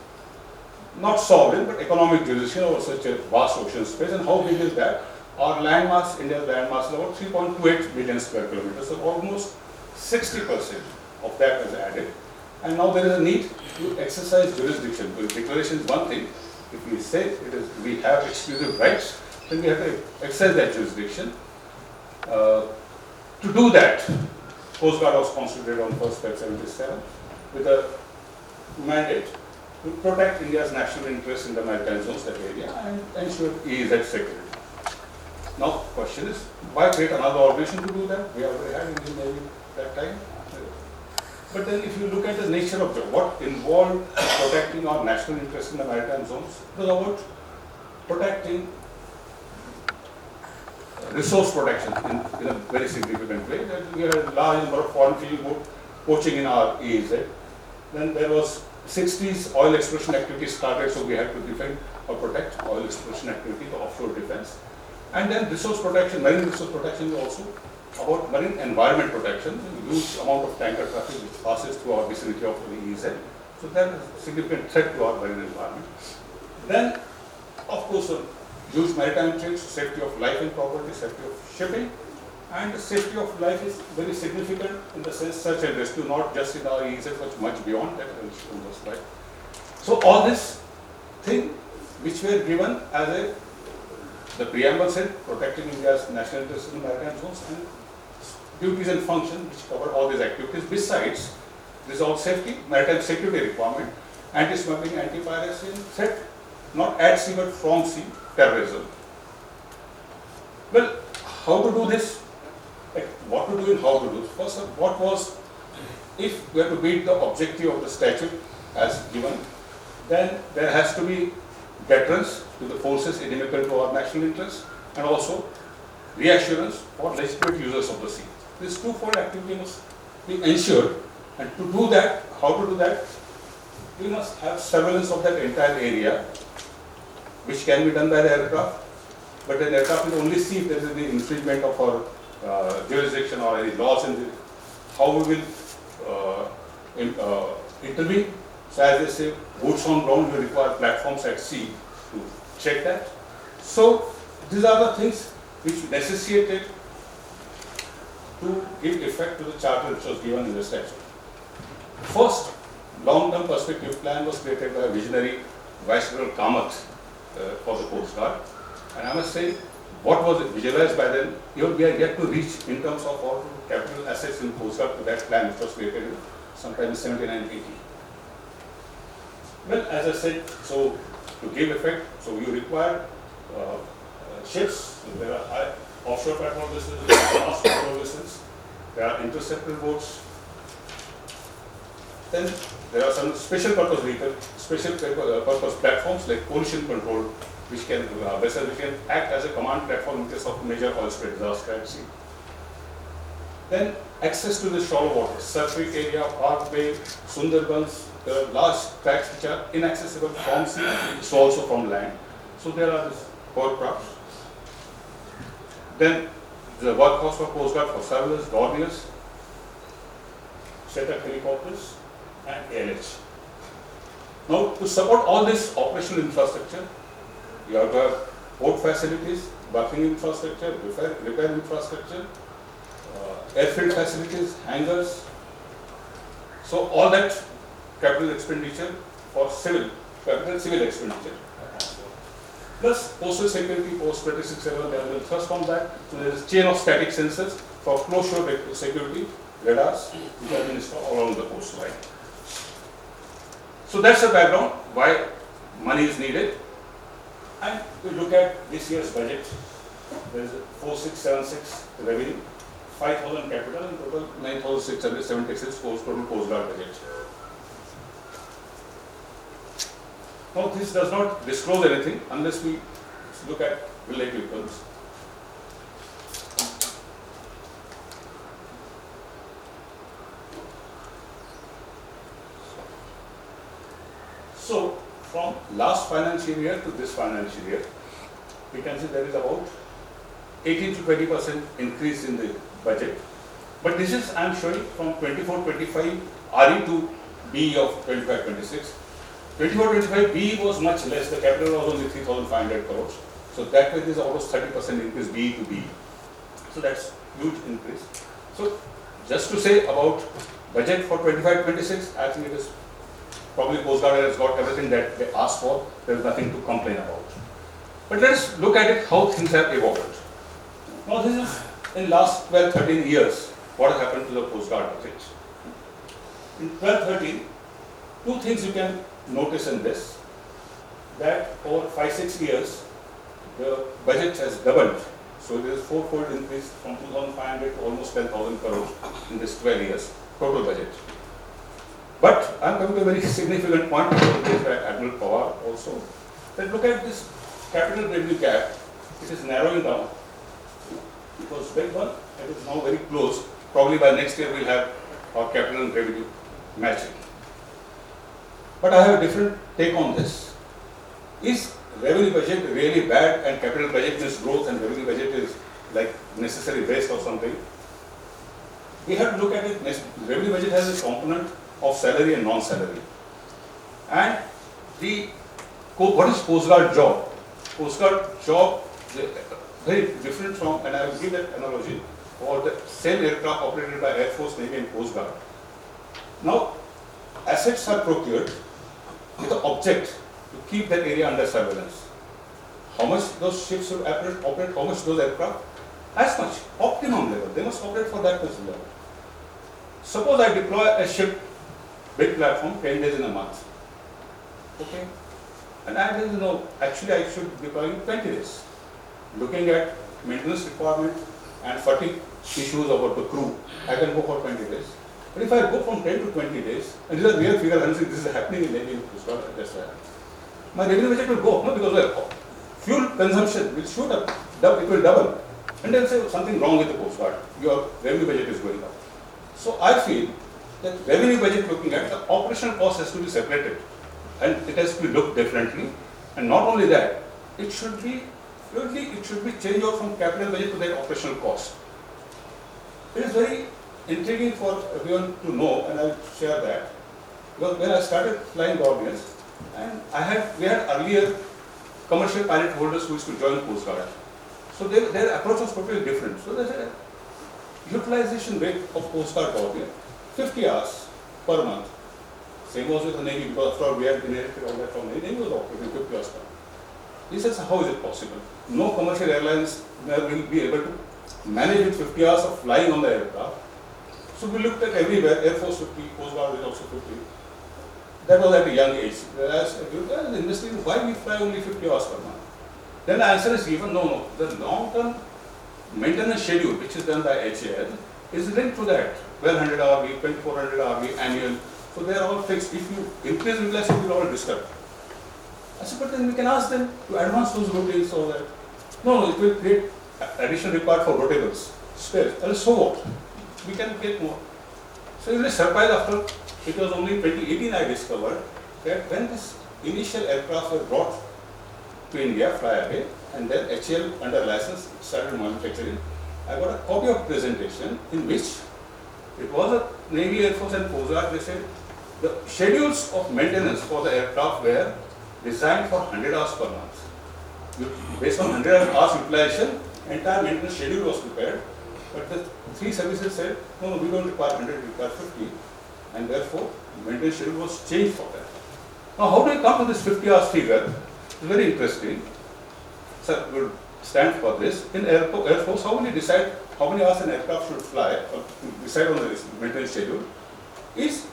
not sovereign, but economic jurisdiction over such a vast ocean space. And how big is that? Our landmass, India's landmass is about 3.28 million square kilometers, so almost 60% of that is added. And now there is a need to exercise jurisdiction, because declaration is one thing. If we say it is, we have exclusive rights, then we have to exercise that jurisdiction. To do that, Coast Guard was constituted on 1st February 77 with a mandate to protect India's national interests in the maritime zones, that area, and ensure EEZ security. Now, question is, why create another organization to do that? We already had Indian Navy that time. But then if you look at the nature of job, what involved protecting our national interests in the maritime zones, it was about protecting resource protection in a very significant way. That we had a large number of foreign field boat poaching in our EEZ. Then there was 60s oil exploration activities started, so we had to defend or protect oil exploration activity, the offshore defense. And then resource protection, marine resource protection is also about marine environment protection, a huge amount of tanker traffic which passes through our vicinity of the EEZ. So that is a significant threat to our marine environment. Then, of course, huge maritime trade, safety of life and property, safety of shipping, and the safety of life is very significant in the sense search and rescue, not just in our EEZ, but much beyond that. Right? So all this thing which were given as the preamble said, protecting India's national interests in maritime zones, and duties and functions which cover all these activities. Besides, this is all safety, maritime security requirement, anti-smuggling, anti-piracy, and threat, not at sea but from sea, terrorism. Well, how to do this? Like, what to do and how to do it? First, what was, if we have to meet the objective of the statute as given, then there has to be deterrence to the forces inimical to our national interests. and also reassurance for legitimate users of the sea. This twofold activity must be ensured, and to do that, how to do that? We must have surveillance of that entire area, which can be done by the aircraft, but an aircraft will only see if there is any infringement of our jurisdiction or any laws in the, how we will intervene. So as they say, boots on ground, we require platforms at sea to check that. So these are the things which necessitated to give effect to the charter which was given in the statute. First, long-term perspective plan was created by a visionary Vice Admiral Kamath for the Coast Guard. And I must say, what was visualized by then, we are yet to reach in terms of all capital assets in Coast Guard to that plan which was created sometime in 79-80. Well, as I said, so to give effect, so you require ships, so there are offshore patrol vessels, advanced patrol vessels, there are interceptor boats, then there are some special purpose vehicles, special purpose platforms like pollution control, which can vessels which can act as a command platform in case of major oil spill disaster at sea. Then access to the shallow water, surface area, parkway, Sundarbans, there are large tracts which are inaccessible from sea, so also from land. So there are these hovercrafts. Then the workforce for Coast Guard for surveyors, doorniers, set up helicopters, and ALH. Now, to support all this operational infrastructure, you have to have port facilities, berthing infrastructure, repair infrastructure, airfield facilities, hangars. So all that capital expenditure for civil expenditure. Plus postal security, post 26/7, there will thrust on that. So there is chain of static sensors for close shore security, radars, which are being installed all along the coastline. So that's the background why money is needed. And we look at this year's budget. There is 4676 revenue, 5000 capital, and total 9676 total Coast Guard budget. Now this does not disclose anything unless we look at relative terms. So from last financial year to this financial year, we can see there is about 18 to 20% increase in the budget. But this is, I am showing from 24-25 RE to BE of 25-26. 24-25 BE was much less, the capital was only 3,500 crores. So that way there is almost 30% increase BE to BE. So that's huge increase. So just to say about budget for 25-26, I think it is probably Coast Guard has got everything that they asked for. There is nothing to complain about. But let us look at it, how things have evolved. Now this is in last 12-13 years, what has happened to the Coast Guard budget. In 12-13, two things you can notice in this, that over 5-6 years, the budget has doubled. So there is fourfold increase from 2,500 to almost 10,000 crores in this 12 years, total budget. But I am coming to a very significant point, raised by Admiral Pawar also, that look at this capital revenue gap, it is narrowing down. It was big one, it is now very close. Probably by next year we will have our capital and revenue matching. But I have a different take on this. Is revenue budget really bad and capital budget is growth and revenue budget is like necessary waste or something? We have to look at it. Revenue budget has a component of salary and non-salary. And what is Coast Guard job? Coast Guard job is very different from, and I will give that analogy, for the same aircraft operated by Air Force, Navy and Coast Guard. Now, assets are procured with the object to keep that area under surveillance. How much those ships should operate, how much those aircraft? As much, optimum level, they must operate for that much level. Suppose I deploy a ship, big platform, 10 days in a month. Okay? And I didn't know, actually I should deploy in 20 days. Looking at maintenance requirement and fatigue issues about the crew, I can go for 20 days. But if I go from 10 to 20 days, and these are real figures, I'm saying this is happening in Navy, my revenue budget will go up, no? Because fuel consumption will shoot up it will double. And then say something wrong with the Coast Guard, your revenue budget is going up. So I feel that revenue budget looking at the operational cost has to be separated and it has to be looked differently. And not only that, it should be changed out from capital budget to that operational cost. It is very intriguing for everyone to know, and I'll share that. Because when I started flying Dorniers, and we had earlier commercial pilot holders who used to join Coast Guard. So their approach was totally different. So there's a utilization rate of Coast Guard Dornier, 50 hours per month. Same was with the Navy, because after all we had inherited all that from the Navy was operating 50 hours per month. He says, how is it possible? No commercial airlines will be able to manage with 50 hours of flying on the aircraft. So we looked at everywhere, Air Force 50, Coast Guard is also 50. That was at a young age. Whereas investing, why we fly only 50 hours per month? Then the answer is given, no. The long-term maintenance schedule, which is done by HAL, is linked to that. 1200 hour week, 2400 hour week, annual. So they are all fixed. If you increase utilization, you will all disturb. I said, but then we can ask them to advance those routines so that. No, it will create additional required for rotables, spares. So what? We can get more. So you will be surprised after, it was only 2018 I discovered that when this initial aircraft were brought to India, fly away, and then HAL under license started manufacturing, I got a copy of presentation in which it was a Navy, Air Force and Coast Guard. They said the schedules of maintenance for the aircraft were designed for 100 hours per month. Based on 100 hours utilization, entire maintenance schedule was prepared, but the three services said, no, we don't require 100, we require 50, and therefore maintenance schedule was changed for that. Now how do we come to this 50 hours figure? It's very interesting. Sir, we'll stand for this. In Air Force, how will you decide how many hours an aircraft should fly, or decide on the maintenance schedule? Is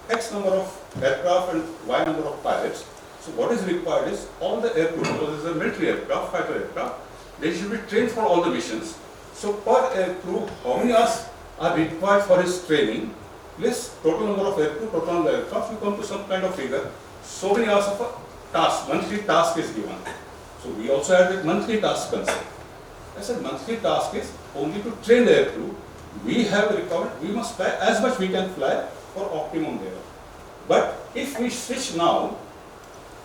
X number of aircraft and Y number of pilots. So what is required is all the aircrew, because this is a military aircraft, fighter aircraft, they should be trained for all the missions. So per aircrew, how many hours are required for his training, less total number of aircrew, total number of aircraft, you come to some kind of figure. So many hours of a task, monthly task is given. So we also have the monthly task concept. I said monthly task is only to train the aircrew. We have recovered, we must fly as much we can fly for optimum there. But if we switch now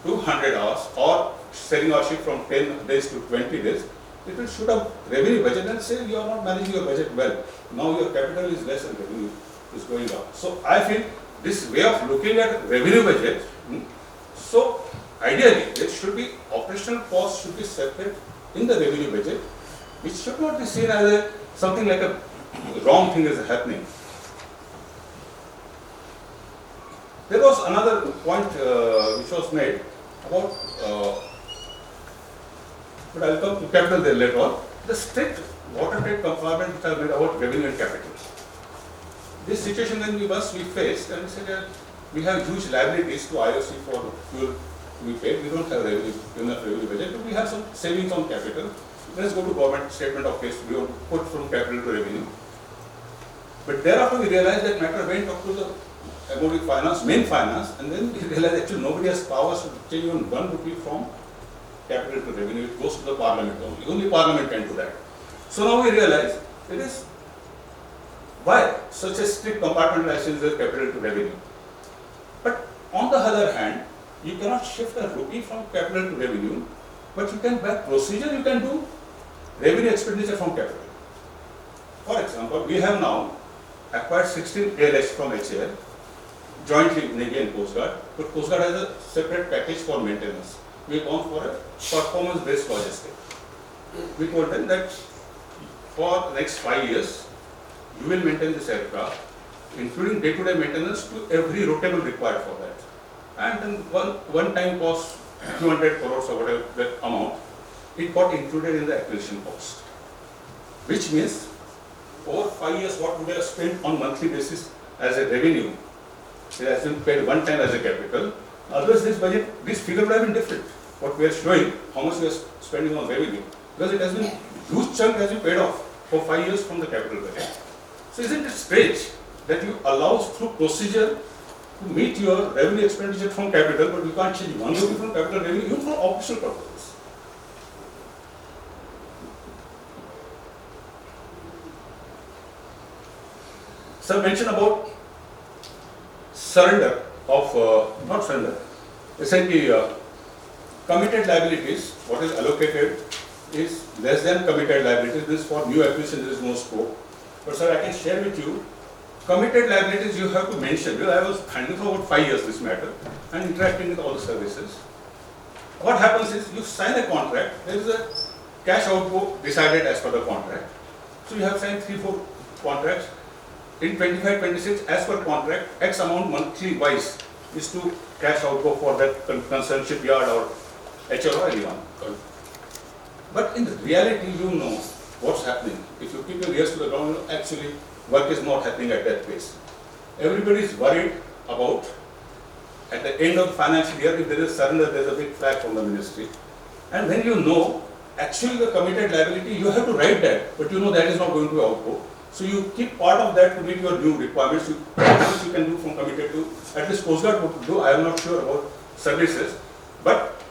to 100 hours or selling our ship from 10 days to 20 days, it will shoot up revenue budget and say you are not managing your budget well. Now your capital is less and revenue is going up. So I feel this way of looking at revenue budget, so ideally there should be operational costs should be separate in the revenue budget, which should not be seen as something like a wrong thing is happening. There was another point which was made about, but I'll come to capital there later on. The strict watertight compartment which are made about revenue and capital. This situation when we faced, and we said that we have huge liabilities to IOC for fuel we paid. We don't have enough revenue budget, but we have some savings on capital. Let's go to government statement of case. We want to put from capital to revenue. But thereafter we realized that matter went up to the MOD finance, main finance, and then we realized actually nobody has powers to change even 1 rupee from capital to revenue. It goes to the parliament only. Only parliament can do that. So now we realize it is why such a strict compartmentalization is capital to revenue. But on the other hand, you cannot shift a rupee from capital to revenue, but you can, by procedure, you can do revenue expenditure from capital. For example, we have now acquired 16 ALH from HAL, jointly Navy and Coast Guard, but Coast Guard has a separate package for maintenance. We have gone for a performance-based logistic. We told them that for the next 5 years, you will maintain this aircraft, including day-to-day maintenance to every rotable required for that. And then one-time cost, 200 crores or whatever that amount, it got included in the acquisition cost. Which means, over 5 years, what would have spent on monthly basis as a revenue, it has been paid one time as a capital. Otherwise, this budget, this figure would have been different. What we are showing, how much we are spending on revenue, because it has been, huge chunk has been paid off for 5 years from the capital budget. So isn't it strange that you allow through procedure to meet your revenue expenditure from capital, but you can't change 1 rupee from capital revenue even for operational purposes. Sir mentioned about surrender of, not surrender, essentially committed liabilities, what is allocated is less than committed liabilities. This for new acquisition there is no scope. But sir, I can share with you, committed liabilities you have to mention. Because I was handling for about 5 years this matter and interacting with all the services. What happens is you sign a contract, there is a cash outgo decided as per the contract. So you have signed 3-4 contracts. In 25-26 as per contract, X amount monthly wise is to cash outgo for that concerned shipyard or HL or anyone. But in reality, you know what's happening. If you keep your ears to the ground, actually work is not happening at that pace. Everybody is worried about at the end of the financial year, if there is surrender, there is a big flag from the ministry. And when you know actually the committed liability, you have to write that, but you know that is not going to outgo. So you keep part of that to meet your new requirements. You can do from committed to, at least Coast Guard would do. I am not sure about services, but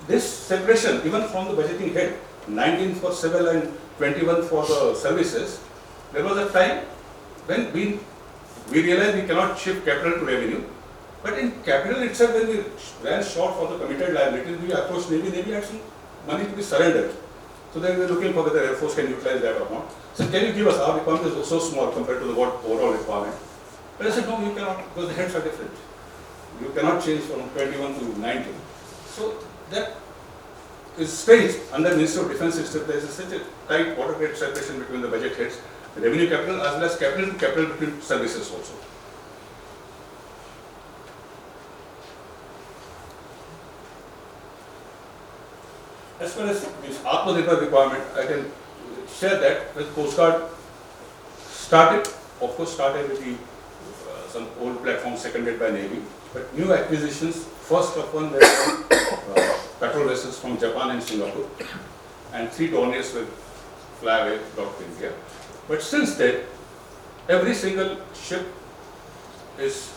this separation, even from the budgeting head, 19 for civil and 21 for the services, there was a time when we realized we cannot shift capital to revenue. But in capital itself, when we ran short for the committed liabilities, we approached Navy. Navy had some money to be surrendered. So then we were looking for whether Air Force can utilize that or not. So can you give us, our requirement is so small compared to the overall requirement. But I said, no, you cannot, because the heads are different. You cannot change from 21 to 19. So that is strange. Under Ministry of Defence system, there is such a tight water grade separation between the budget heads, the revenue capital, as well as capital to capital between services also. As far as this Atmanirbhar requirement, I can share that with Coast Guard started, of course started with the some old platforms seconded by Navy, but new acquisitions, first of one were patrol vessels from Japan and Singapore, and 3 Dorniers will fly away docked in India. But since then, every single ship is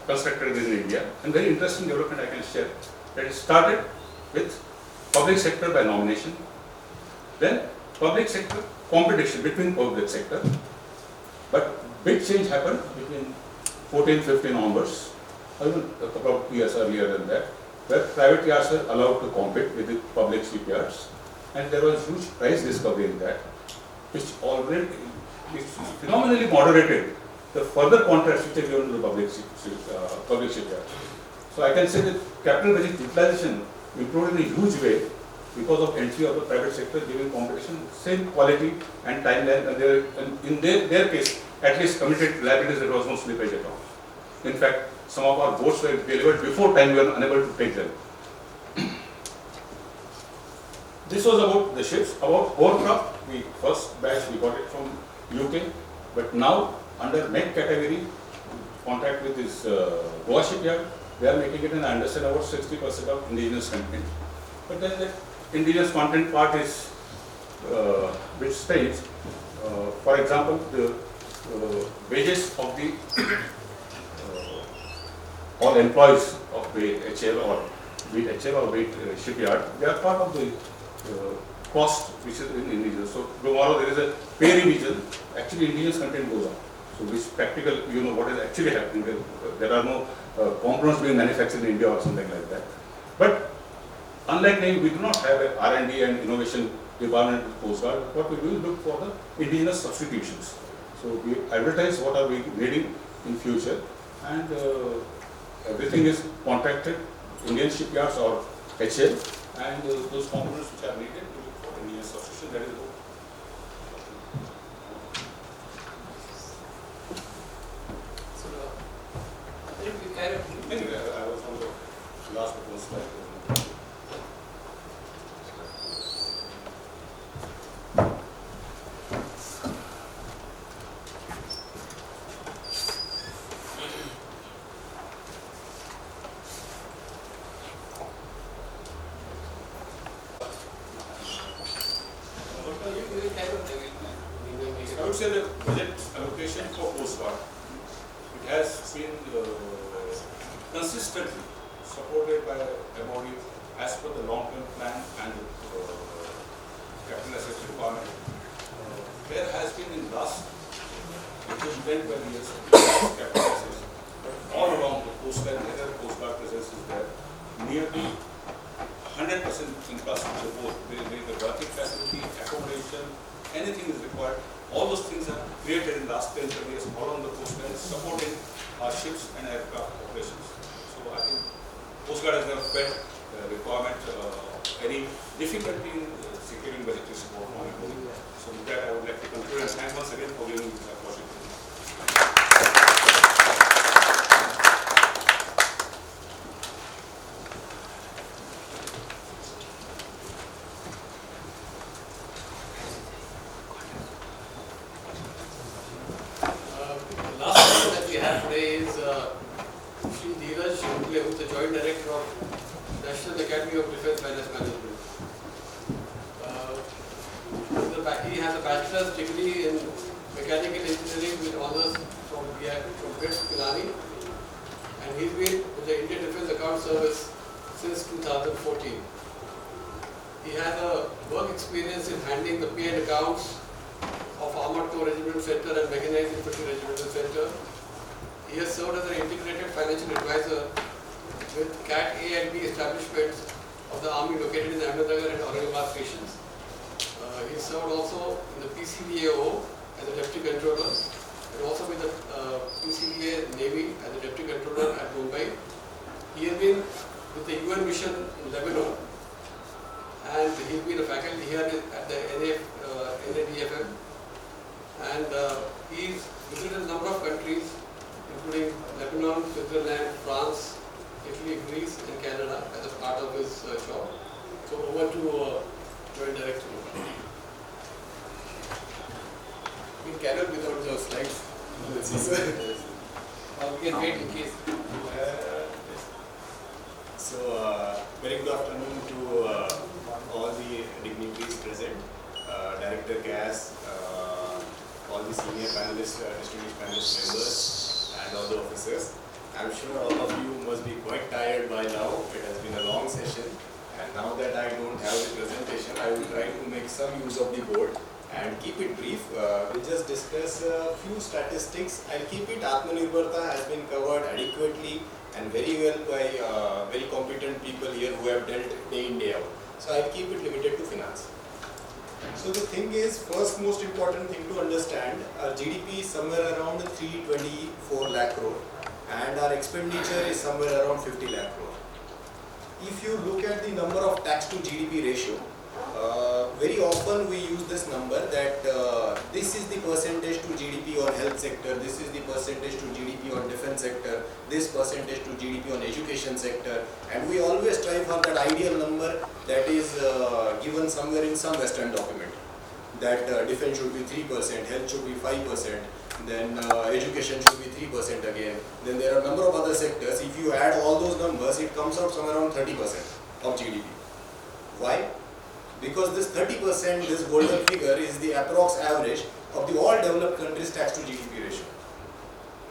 constructed in India, and very interesting development I can share, that it started with public sector by nomination, then public sector competition between public sector, but big change happened between 14-15 onwards, even a couple of years earlier than that, where private yards were allowed to compete with the public shipyards, and there was huge price discovery in that, which already phenomenally moderated the further contracts which are given to the public shipyards. So I can say that capital budget utilization improved in a huge way because of entry of the private sector giving competition, same quality and timeline, and in their case, at least committed liabilities, there was no slippage at all. In fact, some of our boats were delivered before time, we were unable to take them. This was about the ships. About aircraft, the first batch we got it from UK, but now under MEC category, contract with this Goa shipyard, they are making it, and I understand about 60% of indigenous content. But then the indigenous content part is which states, for example, the wages of the all employees of the HL or be it HL or be it shipyard, they are part of the cost which is in indigenous. So tomorrow there is a pay revision, actually indigenous content goes up. So which practical, you know what is actually happening. There are no components being manufactured in India or something like that. But unlike Navy, we do not have a R&D and innovation department with Coast Guard. What we do is look for the indigenous substitutions. So we advertise what are we needing in future, and everything is contracted, Indian shipyards or HL, and those components which are needed to look for Indian substitution. That is what. Anyway, I was on the last proposed slide. I would say the budget allocation for Coast Guard, it has been consistently supported by MOD as per the long-term plan and capital asset requirement. There has been in last It was built by the years, capital assets. But all along the coastline, where Coast Guard presence is there, nearly 100% infrastructure, both the working facility, accommodation, anything is required. All those things are created in the last 10 years all on the coastline, supporting our ships and aircraft operations. So I think Coast Guard has never felt requirement, any difficulty in securing budgetary support. So with that, I would like to conclude and thank once again for giving me this opportunity. The last speaker that we have today is Shri Dhiraj, who is the Joint Director of National Academy of Defence Finance Management. He has a bachelor's degree in mechanical engineering with honors from BITS Pilani, and he's been with the Indian Defence Account Service since 2014. He has a work experience in handling the pay and accounts of Armored Corps Regimental Center and Mechanized Infantry Regimental Center. He has served as an integrated financial advisor with CAT A and B establishments of the Army located in Ahmednagar and Aurangabad stations. He served also in the PCDAO as a Deputy Controller and also with the PCDA Navy as a Deputy Controller at Mumbai. He has been with the UN mission in Lebanon, and he's been a faculty here at the NADFM, and he's visited a number of countries including Lebanon, Switzerland, France, Italy, Greece and Canada as a part of his job. So over to Joint Director. We can carry on without the slides. Or we can wait in case. Very good afternoon to all the dignitaries present, Director Gas, all the senior panelists, distinguished panelist members, and all the officers. I'm sure all of you must be quite tired by now. It has been a long session, and now that I don't have the presentation, I will try to make some use of the board and keep it brief. We'll just discuss a few statistics. I'll keep it. Atmanirbhar Bharat has been covered adequately and very well by very competent people here who have dealt day in, day out. So I'll keep it limited to finance. So the thing is, first most important thing to understand, our GDP is somewhere around 324 lakh crore and our expenditure is somewhere around 50 lakh crore. If you look at the number of tax to GDP ratio, very often we use this number that this is the percentage to GDP on health sector, this is the percentage to GDP on defense sector, this percentage to GDP on education sector, and we always strive for that ideal number that is given somewhere in some Western document, that defense should be 3%, health should be 5%, then education should be 3% again. Then there are a number of other sectors. If you add all those numbers, it comes out somewhere around 30% of GDP. Why? Because this 30%, this golden figure, is the approx average of the all developed countries' tax to GDP ratio.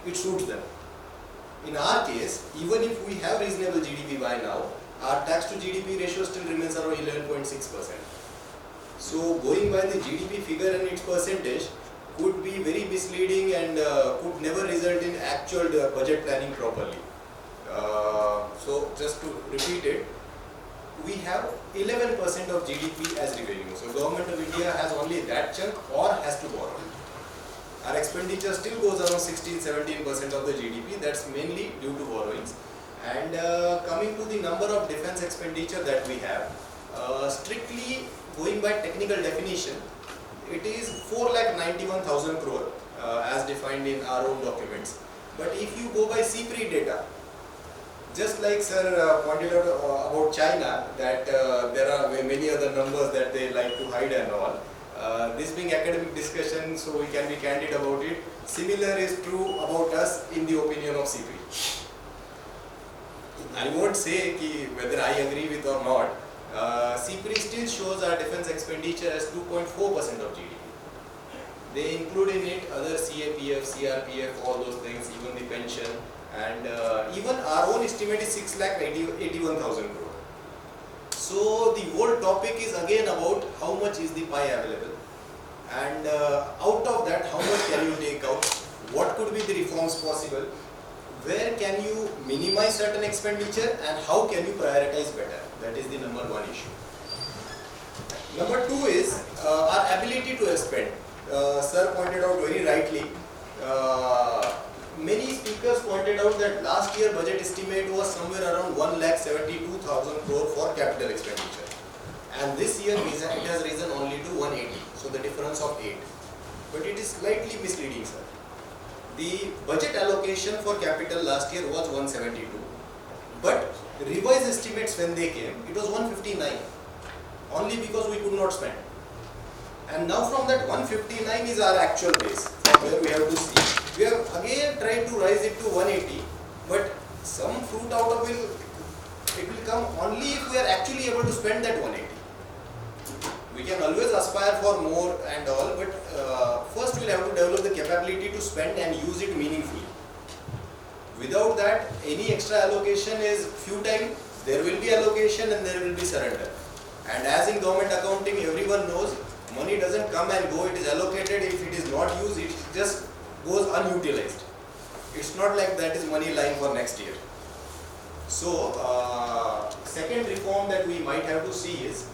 It suits them. In our case, even if we have reasonable GDP by now, our tax to GDP ratio still remains around 11.6%. So going by the GDP figure and its percentage could be very misleading and could never result in actual budget planning properly. So just to repeat it, we have 11% of GDP as revenue. So government of India has only that chunk or has to borrow. Our expenditure still goes around 16-17% of the GDP. That's mainly due to borrowings. And coming to the number of defense expenditure that we have, strictly going by technical definition, it is 4,91,000 crore as defined in our own documents. But if you go by CPRI data, just like sir pointed out about China, that there are many other numbers that they like to hide and all. This being academic discussion, so we can be candid about it. Similar is true about us in the opinion of CPRI. I won't say whether I agree with or not. CPRI still shows our defense expenditure as 2.4% of GDP. They include in it other CAPF, CRPF, all those things, even the pension, and even our own estimate is 6,81,000 crore. So the whole topic is again about how much is the pie available, and out of that how much can you take out what could be the reforms possible, where can you minimize certain expenditure, and how can you prioritize better. That is the number one issue. Number two is our ability to spend. Sir pointed out very rightly, many speakers pointed out that last year budget estimate was somewhere around 1,72,000 crore for capital expenditure. And this year it has risen only to 180, so the difference of 8. But it is slightly misleading, sir. The budget allocation for capital last year was 172, but revised estimates when they came, it was 159, only because we could not spend. And now from that 159 is our actual base, from where we have to see. We have again tried to rise it to 180, but some fruit out of it will come only if we are actually able to spend that 180. We can always aspire for more and all, but first we'll have to develop the capability to spend and use it meaningfully. Without that, any extra allocation is futile. There will be allocation and there will be surrender. And as in government accounting, everyone knows money doesn't come and go. It is allocated. If it is not used, it just goes unutilized. It's not like that is money lying for next year. So, second reform that we might have to see is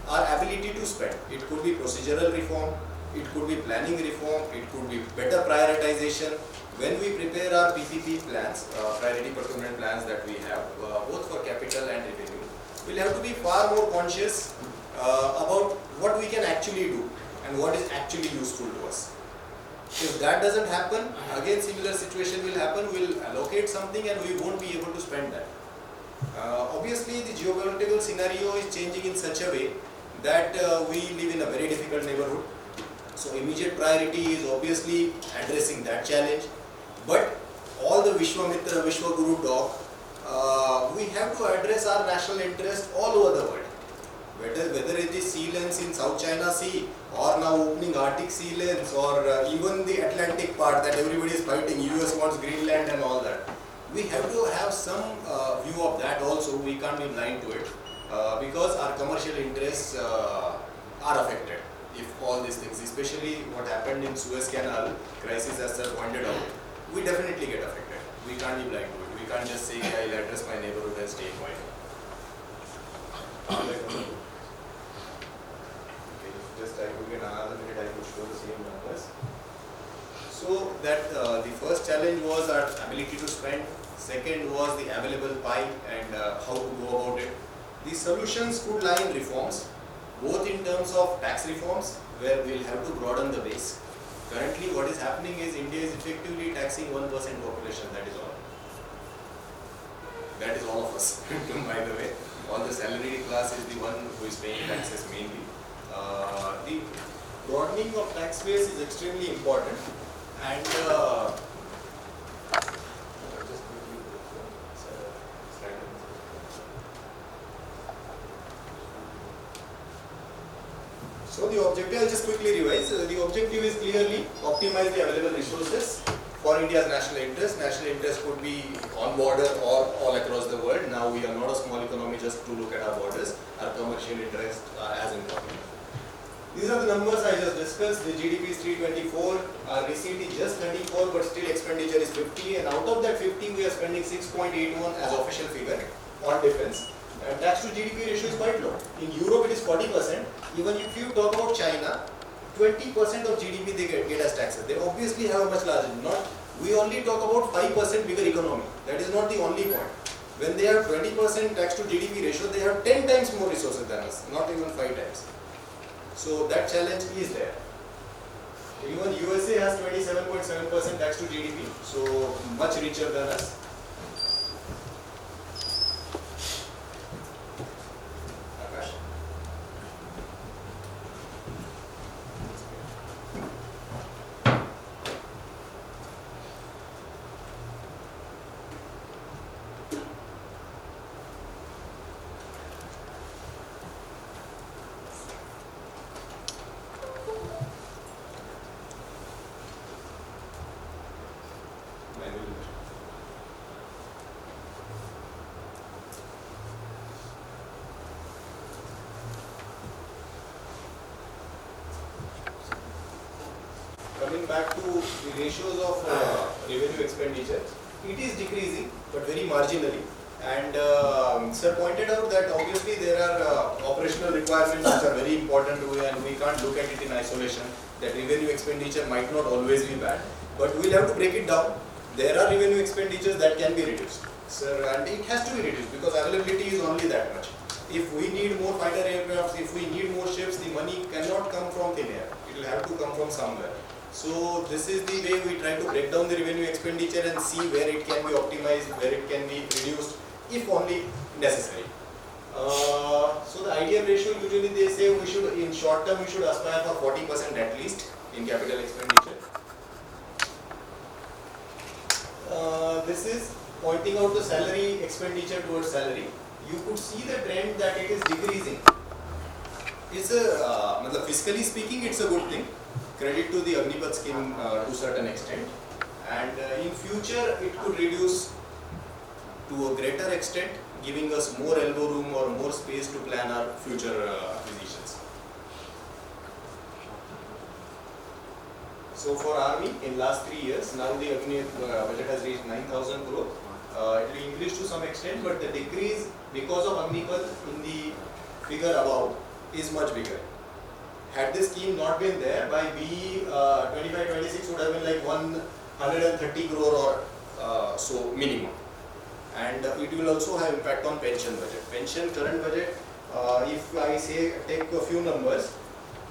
our ability to spend. It could be procedural reform, it could be planning reform, it could be better prioritization. When we prepare our PPP plans, priority procurement plans that we have, both for capital and revenue, we'll have to be far more conscious about what we can actually do and what is actually useful to us. If that doesn't happen, again similar situation will happen. We'll allocate something and we won't be able to spend that. Obviously, the geopolitical scenario is changing in such a way that we live in a very difficult neighborhood. So immediate priority is obviously addressing that challenge. But all the Vishwamitra, Vishwaguru talk, we have to address our national interest all over the world. Whether it is sea lanes in South China Sea, or now opening Arctic sea lanes, or even the Atlantic part that everybody is fighting, US wants Greenland and all that. We have to have some view of that also. We can't be blind to it because our commercial interests are affected if all these things, especially what happened in Suez Canal crisis, as sir pointed out, we definitely get affected. We can't be blind to it. We can't just say, I'll address my neighborhood and stay quiet. Just I could get another minute, I could show the same numbers. So that the first challenge was our ability to spend. Second was the available pie and how to go about it. The solutions could lie in reforms, both in terms of tax reforms, where we'll have to broaden the base. Currently, what is happening is India is effectively taxing 1% population. That is all. That is all of us. By the way, all the salaried class is the one who is paying taxes mainly. The broadening of tax base is extremely important, and so the objective, I'll just quickly revise. The objective is clearly optimize the available resources for India's national interest. National interest could be on border or all across the world. Now we are not a small economy just to look at our borders. Our commercial interests are as important. These are the numbers I just discussed. The GDP is 324, our receipt is just 34, but still expenditure is 50, and out of that 50 we are spending 6.81 as official figure on defense. And tax to GDP ratio is quite low. In Europe it is 40%. Even if you talk about China, 20% of GDP they get as taxes. They obviously have a much larger. We only talk about 5% bigger economy. That is not the only point. When they have 20% tax to GDP ratio, they have 10 times more resources than us, not even 5 times. So that challenge is there. Even USA has 27.7% tax to GDP, so much richer than us. Akash. back to the ratios of revenue expenditure, it is decreasing, but very marginally. And sir pointed out that obviously there are operational requirements which are very important and we can't look at it in isolation. That revenue expenditure might not always be bad, but we'll have to break it down. There are revenue expenditures that can be reduced, sir, and it has to be reduced because availability is only that much. If we need more fighter aircrafts, if we need more ships, the money cannot come from thin air. It will have to come from somewhere. So this is the way we try to break down the revenue expenditure and see where it can be optimized, where it can be reduced, if only necessary. So the ideal ratio, usually they say we should, in short term, we should aspire for 40% at least in capital expenditure. This is pointing out the salary expenditure towards salary. You could see the trend that it is decreasing. It's a, fiscally speaking, it's a good thing. Credit to the Agnipath scheme to a certain extent. And in future, it could reduce to a greater extent, giving us more elbow room or more space to plan our future acquisitions. So for Army, in last 3 years, now the Agnipath budget has reached 9,000 crore. It will increase to some extent, but the decrease because of Agnipath in the figure above is much bigger. Had this scheme not been there, by B 25-26 would have been like 130 crore or so minimum. And it will also have impact on pension budget. Pension current budget, if I say take a few numbers,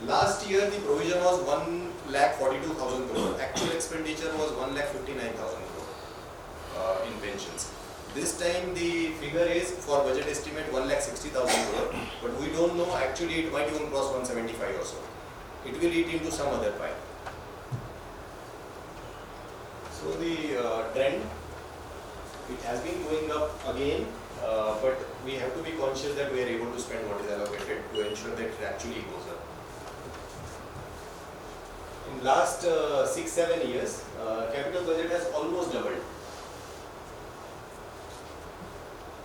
last year the provision was 1,42,000 crore. Actual expenditure was 1,59,000 crore in pensions. This time the figure is for budget estimate 1,60,000 crore, but we don't know, actually it might even cross 175 or so. It will eat into some other pie. So the trend, it has been going up again, but we have to be conscious that we are able to spend what is allocated to ensure that it actually goes up. In last 6-7 years, capital budget has almost doubled.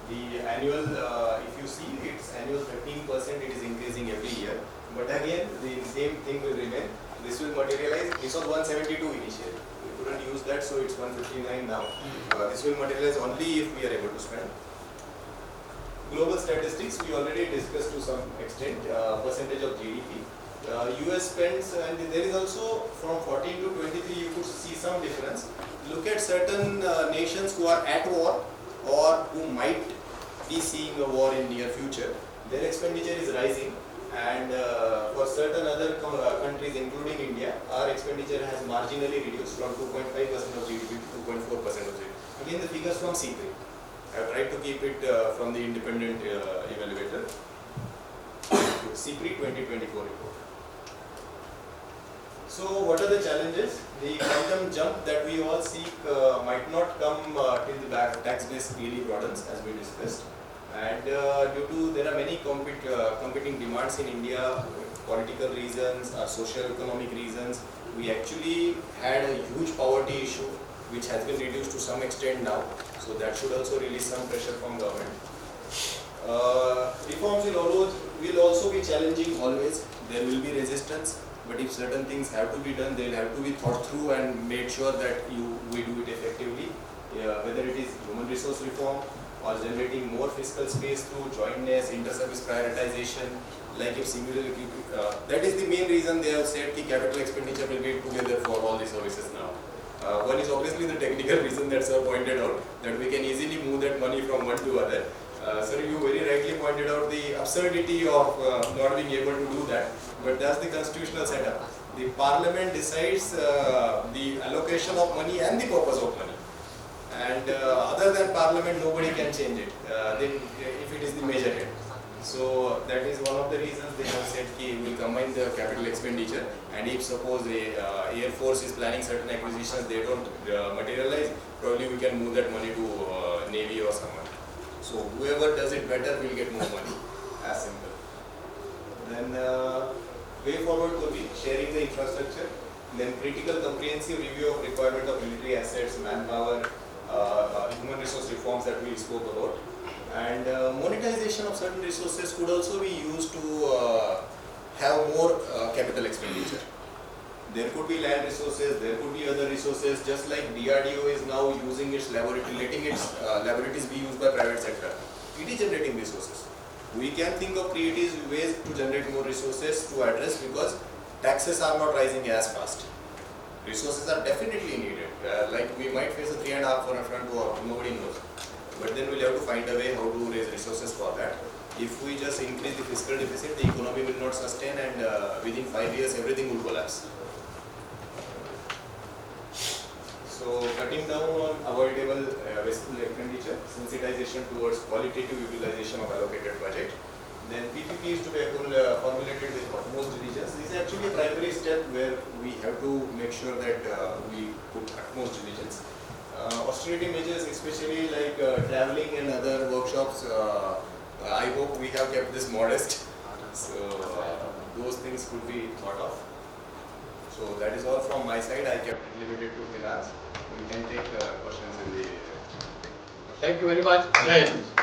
The annual, if you see, its annual 13%, it is increasing every year. But again, the same thing will remain. This will materialize. This was 172 initially. We couldn't use that, so it's 159 now. This will materialize only if we are able to spend. Global statistics, we already discussed to some extent, percentage of GDP. US spends, and there is also from 14 to 23, you could see some difference. Look at certain nations who are at war or who might be seeing a war in near future. Their expenditure is rising, and for certain other countries, including India, our expenditure has marginally reduced from 2.5% of GDP to 2.4% of GDP. Again, the figures from C3. I have tried to keep it from the independent evaluator. C3 2024 report. So what are the challenges? The quantum jump that we all seek might not come till the tax base really broadens, as we discussed. And due to, there are many competing demands in India, political reasons, socio-economic reasons. We actually had a huge poverty issue, which has been reduced to some extent now. So that should also release some pressure from government. Reforms will also be challenging always. There will be resistance. But if certain things have to be done, they will have to be thought through and made sure that we do it effectively. Whether it is human resource reform or generating more fiscal space through jointness, inter-service prioritization, like if similarly, that is the main reason they have said the capital expenditure will be together for all the services now. One is obviously the technical reason that sir pointed out, that we can easily move that money from one to other. Sir, you very rightly pointed out the absurdity of not being able to do that, but that's the constitutional setup. The parliament decides the allocation of money and the purpose of money. And other than parliament, nobody can change it, then, if it is the major head. So that is one of the reasons they have said we will combine the capital expenditure, and if suppose the Air Force is planning certain acquisitions, they don't materialize, probably we can move that money to Navy or someone. So whoever does it better will get more money, as simple. Then way forward will be sharing the infrastructure, then critical comprehensive review of requirement of military assets, manpower, human resource reforms that we spoke about. And monetization of certain resources could also be used to have more capital expenditure. There could be land resources, there could be other resources, just like DRDO is now using its laboratory, letting its laboratories be used by private sector. It is generating resources. We can think of creative ways to generate more resources to address, because taxes are not rising as fast. Resources are definitely needed. Like we might face a 3.5 for a front war, nobody knows. But then we'll have to find a way how to raise resources for that. If we just increase the fiscal deficit, the economy will not sustain, and within 5 years everything will collapse. So cutting down on avoidable wasteful expenditure, sensitization towards qualitative utilization of allocated budget. Then PPP is to be formulated with utmost diligence. This is actually a primary step where we have to make sure that we put utmost diligence. Austerity measures, especially like traveling and other workshops, I hope we have kept this modest. So those things could be thought of. So that is all from my side. I kept it limited to Dhiraj. We can take questions in the... Thank you very much.